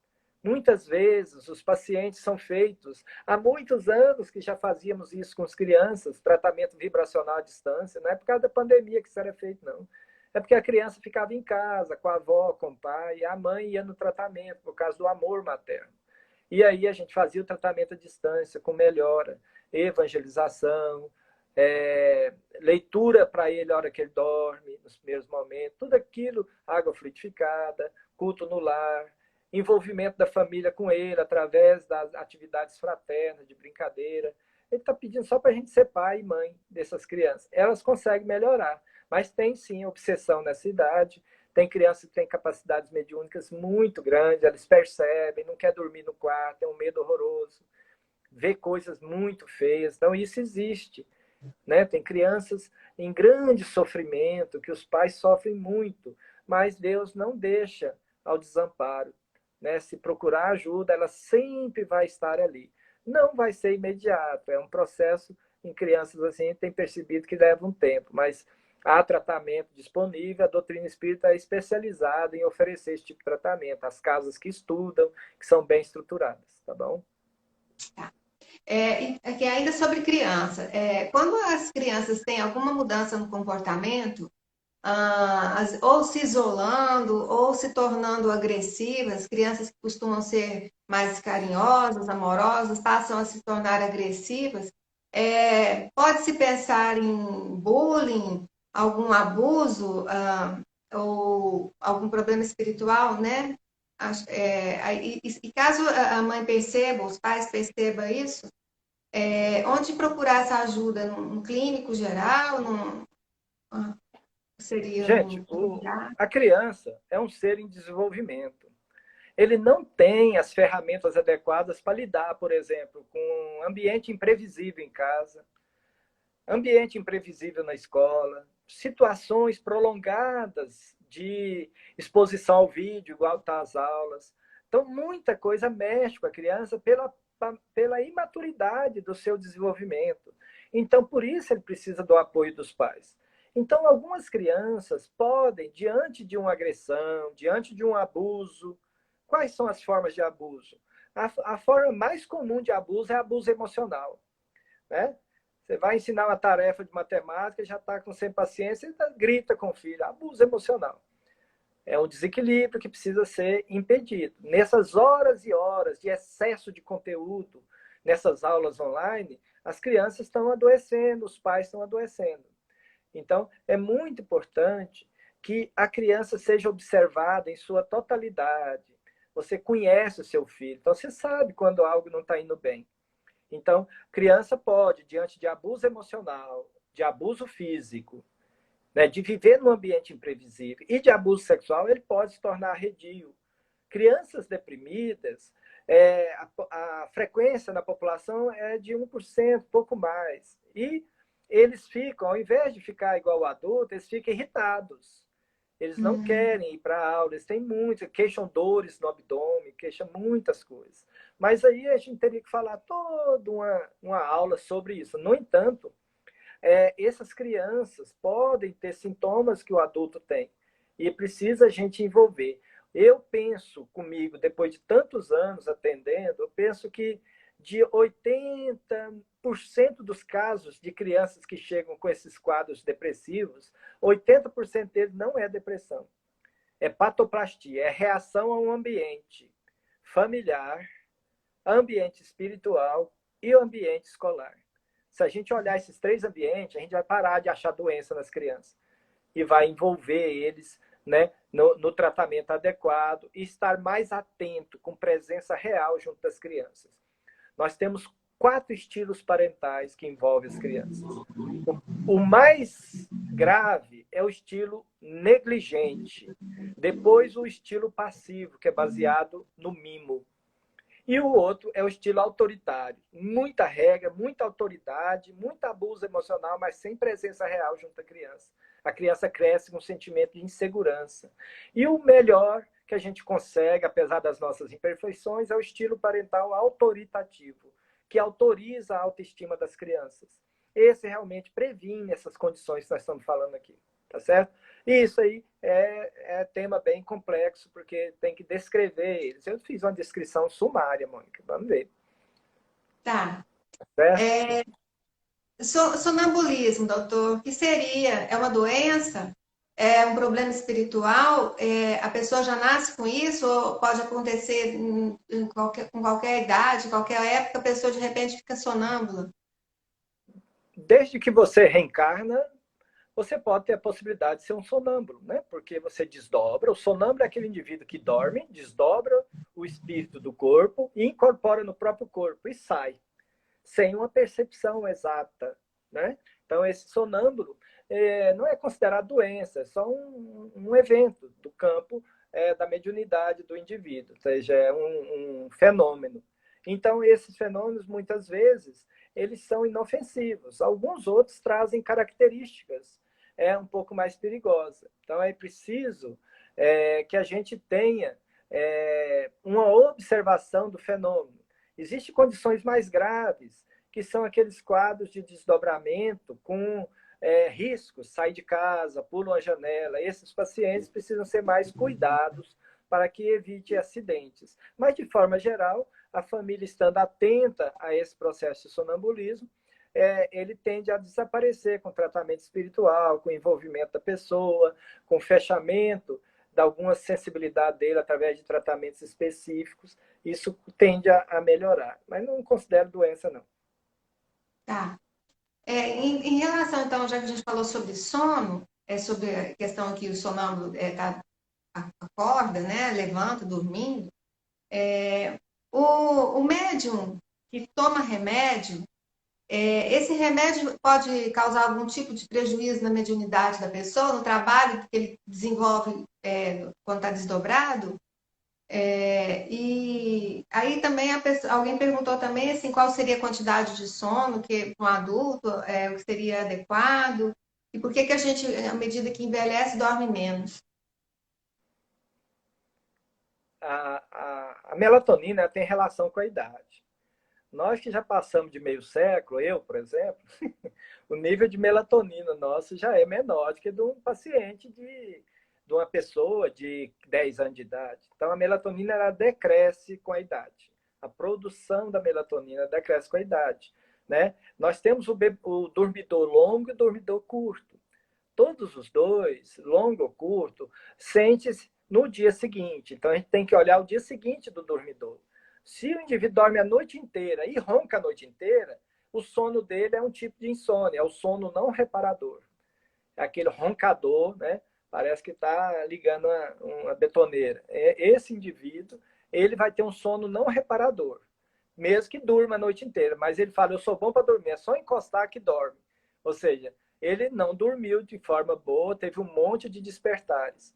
Muitas vezes os pacientes são feitos há muitos anos que já fazíamos isso com as crianças, tratamento vibracional à distância. Não é por causa da pandemia que isso era feito, não. É porque a criança ficava em casa, com a avó, com o pai, e a mãe ia no tratamento, por causa do amor materno. E aí a gente fazia o tratamento à distância, com melhora, evangelização, leitura para ele na hora que ele dorme, nos primeiros momentos, tudo aquilo, água fluidificada, culto no lar, envolvimento da família com ele, através das atividades fraternas, de brincadeira. Ele está pedindo só para a gente ser pai e mãe dessas crianças. Elas conseguem melhorar, mas tem sim obsessão nessa idade. Tem crianças que têm capacidades mediúnicas muito grandes, elas percebem, não quer dormir no quarto, tem um medo horroroso, vê coisas muito feias. Então, isso existe. Né? Tem crianças em grande sofrimento, que os pais sofrem muito, mas Deus não deixa ao desamparo. Né? Se procurar ajuda, ela sempre vai estar ali. Não vai ser imediato, é um processo em crianças assim, tem percebido que leva um tempo, mas há tratamento disponível, a doutrina espírita é especializada em oferecer esse tipo de tratamento, as casas que estudam, que são bem estruturadas, tá bom? Tá. Que ainda sobre criança, quando as crianças têm alguma mudança no comportamento, ou se isolando, ou se tornando agressivas, crianças que costumam ser mais carinhosas, amorosas, passam a se tornar agressivas, pode-se pensar em bullying, algum abuso, ou algum problema espiritual, né? E caso a mãe perceba, os pais percebam isso, onde procurar essa ajuda? Num clínico geral? Seria Gente, num familiar? a criança é um ser em desenvolvimento. Ele não tem as ferramentas adequadas para lidar, por exemplo, com um ambiente imprevisível em casa, ambiente imprevisível na escola, situações prolongadas de exposição ao vídeo, igual está às aulas. Então, muita coisa mexe com a criança pela imaturidade do seu desenvolvimento. Então, por isso ele precisa do apoio dos pais. Então, algumas crianças podem, diante de uma agressão, diante de um abuso, quais são as formas de abuso? A forma mais comum de abuso é abuso emocional, né? Você vai ensinar uma tarefa de matemática, já está com sem paciência e grita com o filho. Abuso emocional. É um desequilíbrio que precisa ser impedido. Nessas horas e horas de excesso de conteúdo, nessas aulas online, as crianças estão adoecendo, os pais estão adoecendo. Então, é muito importante que a criança seja observada em sua totalidade. Você conhece o seu filho, então você sabe quando algo não está indo bem. Então, criança pode, diante de abuso emocional, de abuso físico, né, de viver num ambiente imprevisível e de abuso sexual, ele pode se tornar arredio. Crianças deprimidas, a frequência na população é de 1%, pouco mais. E eles ficam, ao invés de ficar igual o adulto, eles ficam irritados. Eles não querem ir para a aula, eles têm muitas, queixam dores no abdômen, queixam muitas coisas. Mas aí a gente teria que falar toda uma aula sobre isso. No entanto, essas crianças podem ter sintomas que o adulto tem e precisa a gente envolver. Eu penso comigo, depois de tantos anos atendendo, eu penso que de 80% dos casos de crianças que chegam com esses quadros depressivos, 80% deles não é depressão. É patoplastia, é reação a um ambiente familiar, ambiente espiritual e o ambiente escolar. Se a gente olhar esses três ambientes, a gente vai parar de achar doença nas crianças e vai envolver eles, né, no tratamento adequado e estar mais atento, com presença real junto das crianças. Nós temos 4 estilos parentais que envolvem as crianças. O mais grave é o estilo negligente. Depois, o estilo passivo, que é baseado no mimo. E o outro é o estilo autoritário. Muita regra, muita autoridade, muito abuso emocional, mas sem presença real junto à criança. A criança cresce com um sentimento de insegurança. E o melhor que a gente consegue, apesar das nossas imperfeições, é o estilo parental autoritativo, que autoriza a autoestima das crianças. Esse realmente previne essas condições que nós estamos falando aqui, tá certo? E isso aí é tema bem complexo, porque tem que descrever eles. Eu fiz uma descrição sumária, Mônica, vamos ver. Tá. Tá certo? Sonambulismo, doutor, o que seria? É uma doença? É um problema espiritual? A pessoa já nasce com isso? Ou pode acontecer com qualquer idade, qualquer época, a pessoa de repente fica sonâmbula? Desde que você reencarna, você pode ter a possibilidade de ser um sonâmbulo, né? Porque você desdobra. O sonâmbulo é aquele indivíduo que dorme, desdobra o espírito do corpo e incorpora no próprio corpo e sai, sem uma percepção exata, né? Então, esse sonâmbulo não é considerado doença, é só um evento do campo da mediunidade do indivíduo, ou seja, é um fenômeno. Então, esses fenômenos, muitas vezes, eles são inofensivos. Alguns outros trazem características um pouco mais perigosas. Então, é preciso que a gente tenha uma observação do fenômeno Existem condições mais graves, que são aqueles quadros de desdobramento com riscos, sai de casa, pula uma janela. Esses pacientes precisam ser mais cuidados para que evite acidentes. Mas, de forma geral, a família estando atenta a esse processo de sonambulismo, ele tende a desaparecer com tratamento espiritual, com envolvimento da pessoa, com fechamento de alguma sensibilidade dele através de tratamentos específicos. Isso tende a melhorar. Mas não considero doença, não. Tá. Em relação, então, já que a gente falou sobre sono, sobre a questão que o sonâmbulo acorda, né, levanta, dormindo, o médium que toma remédio, esse remédio pode causar algum tipo de prejuízo na mediunidade da pessoa, no trabalho que ele desenvolve quando está desdobrado? E aí também alguém perguntou também assim, qual seria a quantidade de sono que para um adulto o que seria adequado e por que a gente, à medida que envelhece, dorme menos? A melatonina tem relação com a idade. Nós que já passamos de meio século, eu, por exemplo, o nível de melatonina nosso já é menor do que de um paciente de uma pessoa de 10 anos de idade. Então, a melatonina ela decresce com a idade. A produção da melatonina decresce com a idade. Né? Nós temos o dormidor longo e o dormidor curto. Todos os dois, longo ou curto, sente-se no dia seguinte. Então, a gente tem que olhar o dia seguinte do dormidor. Se o indivíduo dorme a noite inteira e ronca a noite inteira, o sono dele é um tipo de insônia, é o sono não reparador. É aquele roncador, né? Parece que está ligando uma betoneira. Esse indivíduo, ele vai ter um sono não reparador, mesmo que durma a noite inteira. Mas ele fala, eu sou bom para dormir, é só encostar que dorme. Ou seja, ele não dormiu de forma boa, teve um monte de despertares.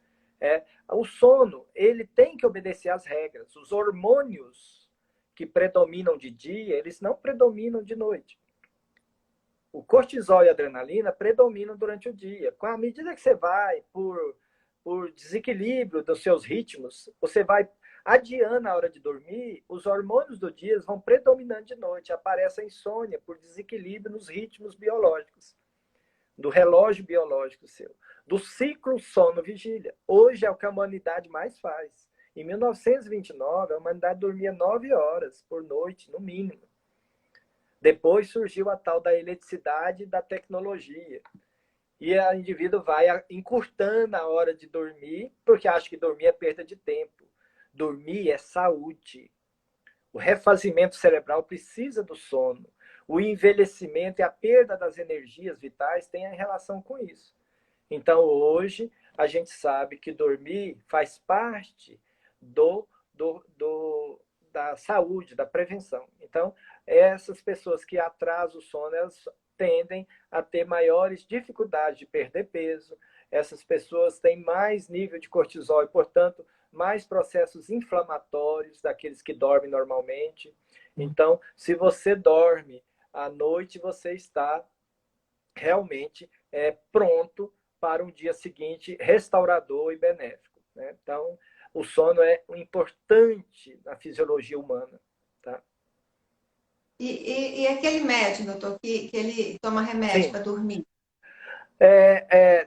O sono, ele tem que obedecer às regras. Os hormônios que predominam de dia, eles não predominam de noite. O cortisol e a adrenalina predominam durante o dia. Com a medida que você vai, por desequilíbrio dos seus ritmos, você vai adiando a hora de dormir, os hormônios do dia vão predominando de noite. Aparece a insônia por desequilíbrio nos ritmos biológicos, do relógio biológico seu, do ciclo sono-vigília. Hoje é o que a humanidade mais faz. Em 1929, a humanidade dormia 9 horas por noite, no mínimo. Depois surgiu a tal da eletricidade da tecnologia. E o indivíduo vai encurtando a hora de dormir, porque acha que dormir é perda de tempo. Dormir é saúde. O refazimento cerebral precisa do sono. O envelhecimento e a perda das energias vitais têm relação com isso. Então, hoje, a gente sabe que dormir faz parte da saúde, da prevenção. Então, essas pessoas que atrasam o sono, elas tendem a ter maiores dificuldades de perder peso, essas pessoas têm mais nível de cortisol e, portanto, mais processos inflamatórios daqueles que dormem normalmente. Então, se você dorme à noite, você está realmente pronto para um dia seguinte restaurador e benéfico. Né? Então, o sono é importante na fisiologia humana. Tá? E aquele médico, doutor, que ele toma remédio para dormir?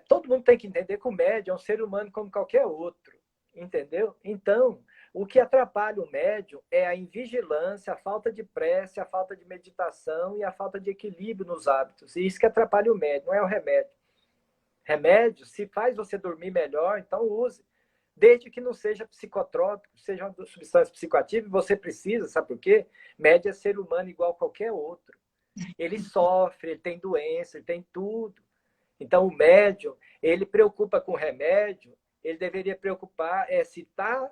Todo mundo tem que entender que o médium é um ser humano como qualquer outro, entendeu? Então, o que atrapalha o médium é a invigilância, a falta de prece, a falta de meditação e a falta de equilíbrio nos hábitos. E isso que atrapalha o médium, não é o remédio. Remédio, se faz você dormir melhor, então use. Desde que não seja psicotrópico, seja uma substância psicoativa, você precisa, sabe por quê? Médio é ser humano igual a qualquer outro. Ele sofre, ele tem doença, ele tem tudo. Então, o médium, ele preocupa com o remédio, ele deveria preocupar se está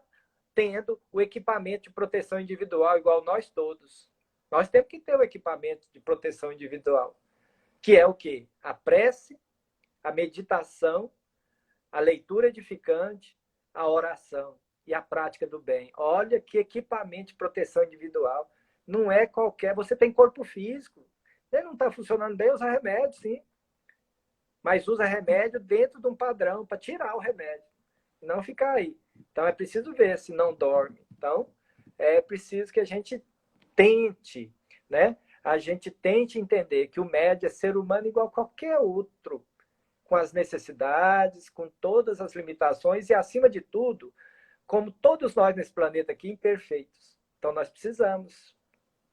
tendo o equipamento de proteção individual igual nós todos. Nós temos que ter o equipamento de proteção individual, que é o quê? A prece, a meditação, a leitura edificante, a oração e a prática do bem. Olha que equipamento de proteção individual. Não é qualquer... Você tem corpo físico. Ele não está funcionando bem, usa remédio, sim. Mas usa remédio dentro de um padrão para tirar o remédio. Não ficar aí. Então, é preciso ver se não dorme. Então, é preciso que a gente tente, né? A gente tente entender que o médio é ser humano igual a qualquer outro, com as necessidades, com todas as limitações e, acima de tudo, como todos nós nesse planeta aqui, imperfeitos. Então, nós precisamos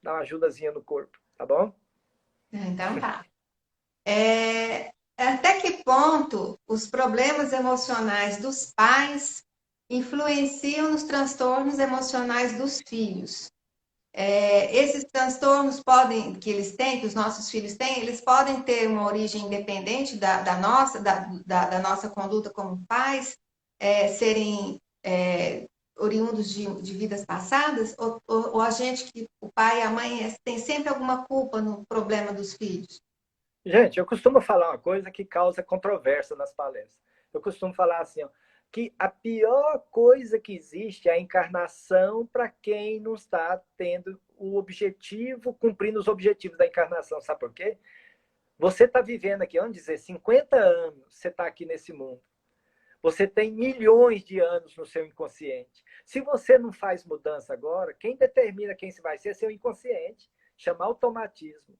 dar uma ajudazinha no corpo, tá bom? Então tá. Até que ponto os problemas emocionais dos pais influenciam nos transtornos emocionais dos filhos? Esses transtornos podem, que eles têm, que os nossos filhos têm, eles podem ter uma origem independente da nossa conduta como pais, serem oriundos de vidas passadas, ou a gente, que o pai e a mãe, tem sempre alguma culpa no problema dos filhos? Gente, eu costumo falar uma coisa que causa controvérsia nas palestras. Eu costumo falar assim, ó, que a pior coisa que existe é a encarnação para quem não está tendo o objetivo, cumprindo os objetivos da encarnação. Sabe por quê? Você está vivendo aqui, vamos dizer, 50 anos, você está aqui nesse mundo. Você tem milhões de anos no seu inconsciente. Se você não faz mudança agora, quem determina quem se vai ser é seu inconsciente. Chama automatismo.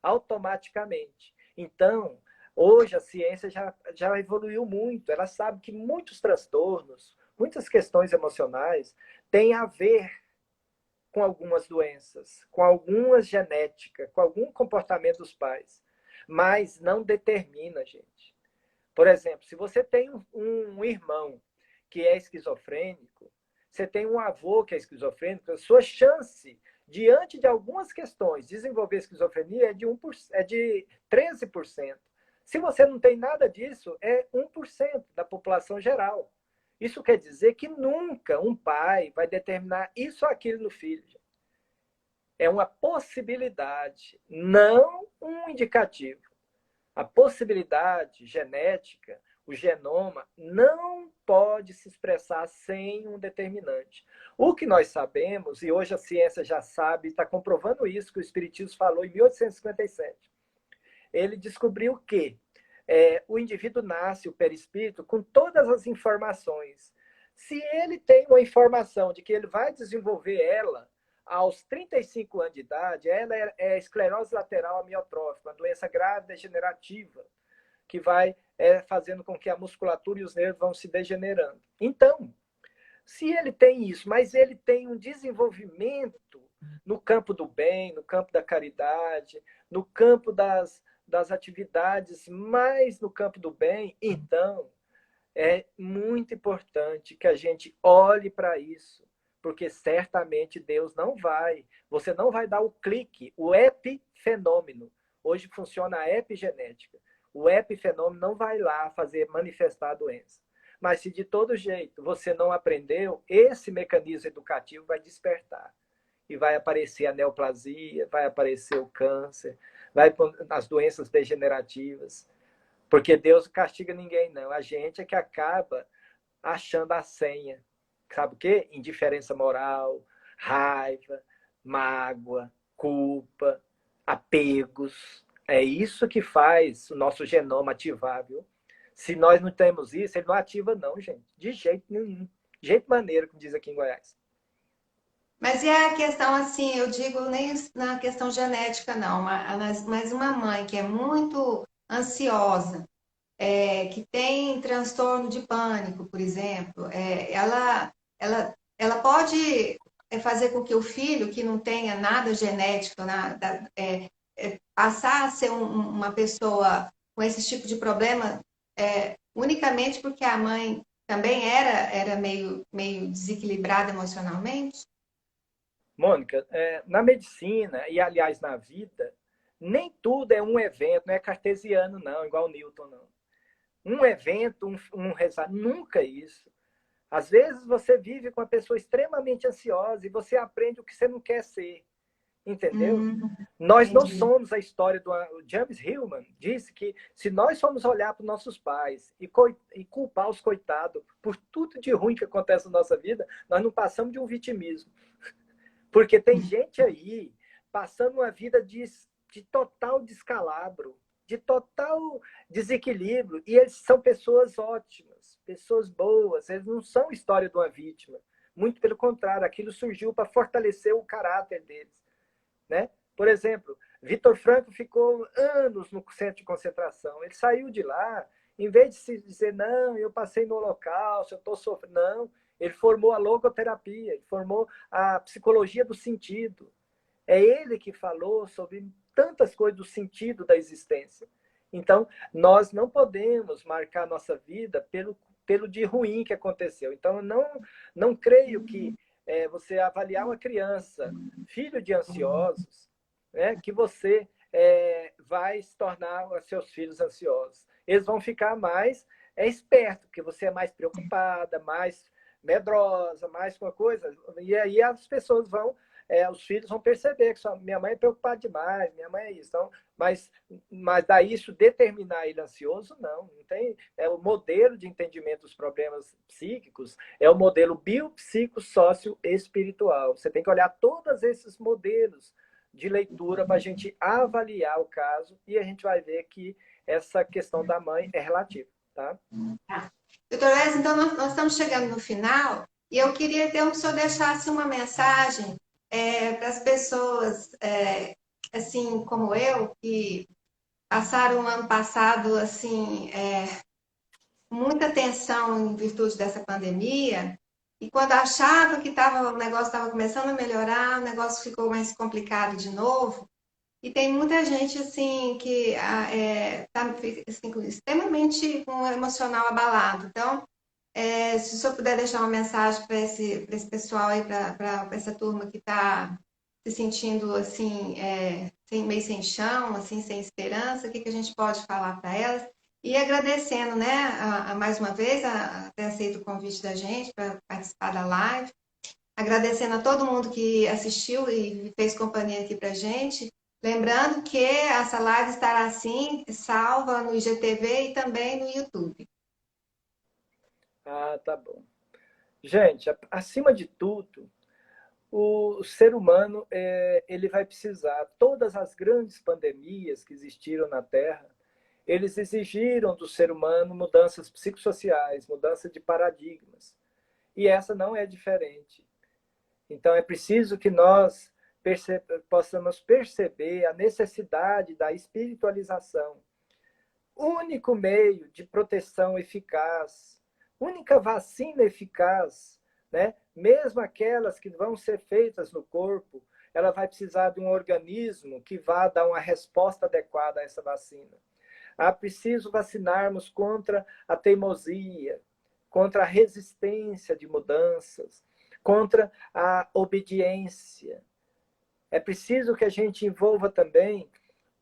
Automaticamente. Então, hoje a ciência já evoluiu muito. Ela sabe que muitos transtornos, muitas questões emocionais têm a ver com algumas doenças, com algumas genéticas, com algum comportamento dos pais. Mas não determina, gente. Por exemplo, se você tem um irmão que é esquizofrênico, você tem um avô que é esquizofrênico, a sua chance, diante de algumas questões, desenvolver esquizofrenia é de 13%. Se você não tem nada disso, é 1% da população geral. Isso quer dizer que nunca um pai vai determinar isso ou aquilo no filho. É uma possibilidade, não um indicativo. A possibilidade genética, o genoma, não pode se expressar sem um determinante. O que nós sabemos, e hoje a ciência já sabe, está comprovando isso, que o Espiritismo falou em 1857. Ele descobriu que o indivíduo nasce, o perispírito, com todas as informações. Se ele tem uma informação de que ele vai desenvolver ela aos 35 anos de idade, ela é esclerose lateral amiotrófica, uma doença grave degenerativa, que vai fazendo com que a musculatura e os nervos vão se degenerando. Então, se ele tem isso, mas ele tem um desenvolvimento no campo do bem, no campo da caridade, no campo das atividades, mais no campo do bem, então é muito importante que a gente olhe para isso, porque certamente Deus não vai, você não vai dar o clique, o epifenômeno. Hoje funciona a epigenética. O epifenômeno não vai lá fazer manifestar a doença. Mas se de todo jeito você não aprendeu, esse mecanismo educativo vai despertar. E vai aparecer a neoplasia, vai aparecer o câncer, vai as doenças degenerativas. Porque Deus não castiga ninguém, não. A gente é que acaba achando a senha. Sabe o quê? Indiferença moral, raiva, mágoa, culpa, apegos. É isso que faz o nosso genoma ativar, viu? Se nós não temos isso, ele não ativa, não, gente. De jeito nenhum. De jeito maneiro, como diz aqui em Goiás. Mas e a questão, assim, eu digo nem na questão genética, não, mas uma mãe que é muito ansiosa, que tem transtorno de pânico, por exemplo, ela pode fazer com que o filho, que não tenha nada genético, nada, passar a ser uma pessoa com esse tipo de problema, unicamente porque a mãe também era meio desequilibrada emocionalmente? Mônica, na medicina e, aliás, na vida, nem tudo é um evento, não é cartesiano, não, igual Newton, não. Um evento, um resultado, nunca isso. Às vezes você vive com uma pessoa extremamente ansiosa e você aprende o que você não quer ser. Entendeu? Nós não Entendi. somos a história do James Hillman disse que se nós formos olhar para os nossos pais e culpar os coitados por tudo de ruim que acontece na nossa vida, nós não passamos de um vitimismo. Porque tem gente aí passando uma vida de total descalabro, de total desequilíbrio, e eles são pessoas ótimas, pessoas boas, eles não são história de uma vítima. Muito pelo contrário, aquilo surgiu para fortalecer o caráter deles. né? Por exemplo, Vitor Frankl ficou anos no centro de concentração. Ele saiu de lá, em vez de se dizer, não, eu passei no Holocausto, eu estou sofrendo. Não, ele formou a logoterapia, ele formou a psicologia do sentido. É ele que falou sobre tantas coisas do sentido da existência. Então, nós não podemos marcar nossa vida pelo de ruim que aconteceu. Então, não creio que você avaliar uma criança, filho de ansiosos, né, que você vai se tornar seus filhos ansiosos. Eles vão ficar mais espertos, porque você é mais preocupada, mais medrosa, mais uma coisa. E aí as pessoas vão os filhos vão perceber que minha mãe é preocupada demais, minha mãe é isso. Então, mas daí isso determinar ele ansioso, não tem. É o modelo de entendimento dos problemas psíquicos, é o modelo biopsicossócio-espiritual. Você tem que olhar todos esses modelos de leitura para a gente avaliar o caso e a gente vai ver que essa questão da mãe é relativa, tá? Doutor Wes, então nós estamos chegando no final e eu queria então que o senhor deixasse uma mensagem para as pessoas, assim como eu, que passaram o ano passado assim, muita tensão em virtude dessa pandemia, e quando achava que o negócio estava começando a melhorar, o negócio ficou mais complicado de novo. E tem muita gente assim que está assim, extremamente com o emocional abalado. Então, se o senhor puder deixar uma mensagem para esse pessoal aí, para essa turma que está se sentindo assim, meio sem chão, assim, sem esperança, o que a gente pode falar para elas? E agradecendo, né, mais uma vez, ter aceito o convite da gente para participar da live. Agradecendo a todo mundo que assistiu e fez companhia aqui para a gente. Lembrando que essa live estará, assim, salva no IGTV e também no YouTube. Ah, tá bom. Gente, acima de tudo, o ser humano ele vai precisar. Todas as grandes pandemias que existiram na Terra, eles exigiram do ser humano mudanças psicossociais, mudança de paradigmas. E essa não é diferente. Então é preciso que nós possamos perceber a necessidade da espiritualização. Único meio de proteção eficaz, única vacina eficaz, né? Mesmo aquelas que vão ser feitas no corpo, ela vai precisar de um organismo que vá dar uma resposta adequada a essa vacina. Preciso vacinarmos contra a teimosia, contra a resistência de mudanças, contra a obediência. É preciso que a gente envolva também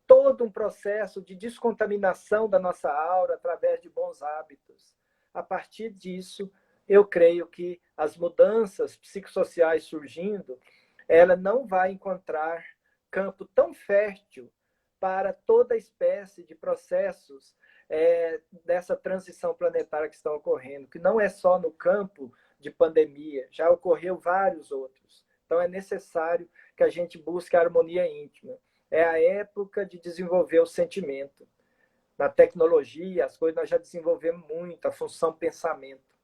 todo um processo de descontaminação da nossa aura através de bons hábitos. A partir disso, eu creio que as mudanças psicossociais surgindo, ela não vai encontrar campo tão fértil para toda espécie de processos dessa transição planetária que estão ocorrendo, que não é só no campo de pandemia, já ocorreu vários outros. Então é necessário que a gente busque a harmonia íntima. É a época de desenvolver o sentimento. Na tecnologia, as coisas nós já desenvolvemos muito, a função pensamento.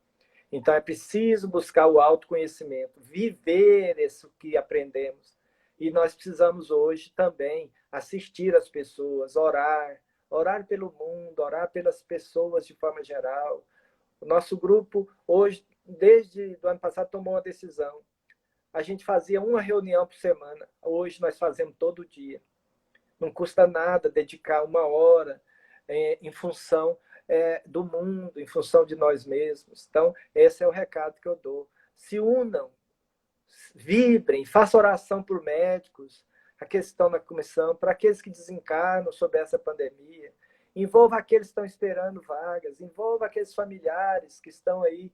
Então é preciso buscar o autoconhecimento, viver isso que aprendemos. E nós precisamos hoje também assistir as pessoas, orar pelo mundo, orar pelas pessoas de forma geral. O nosso grupo hoje, desde o ano passado, tomou uma decisão. A gente fazia uma reunião por semana. Hoje nós fazemos todo dia. Não custa nada dedicar uma hora em função do mundo, em função de nós mesmos. Então, esse é o recado que eu dou. Se unam, vibrem, façam oração por médicos, aqueles que estão na comissão, para aqueles que desencarnam sobre essa pandemia. Envolva aqueles que estão esperando vagas, envolva aqueles familiares que estão aí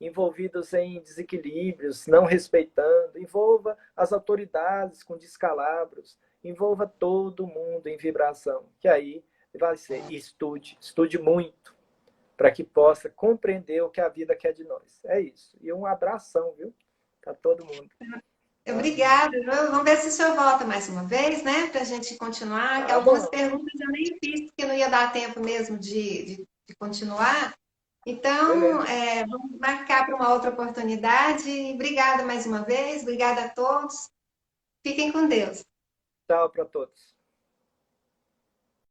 envolvidos em desequilíbrios, não respeitando, envolva as autoridades com descalabros, envolva todo mundo em vibração, que aí vai ser estude muito, para que possa compreender o que a vida quer de nós. É isso. E um abração, viu? Para todo mundo. Obrigada. Vamos ver se o senhor volta mais uma vez, né? Para a gente continuar. Que algumas perguntas eu nem fiz, porque não ia dar tempo mesmo de continuar. Então, vamos marcar para uma outra oportunidade. Obrigada mais uma vez. Obrigada a todos. Fiquem com Deus. Tchau para todos.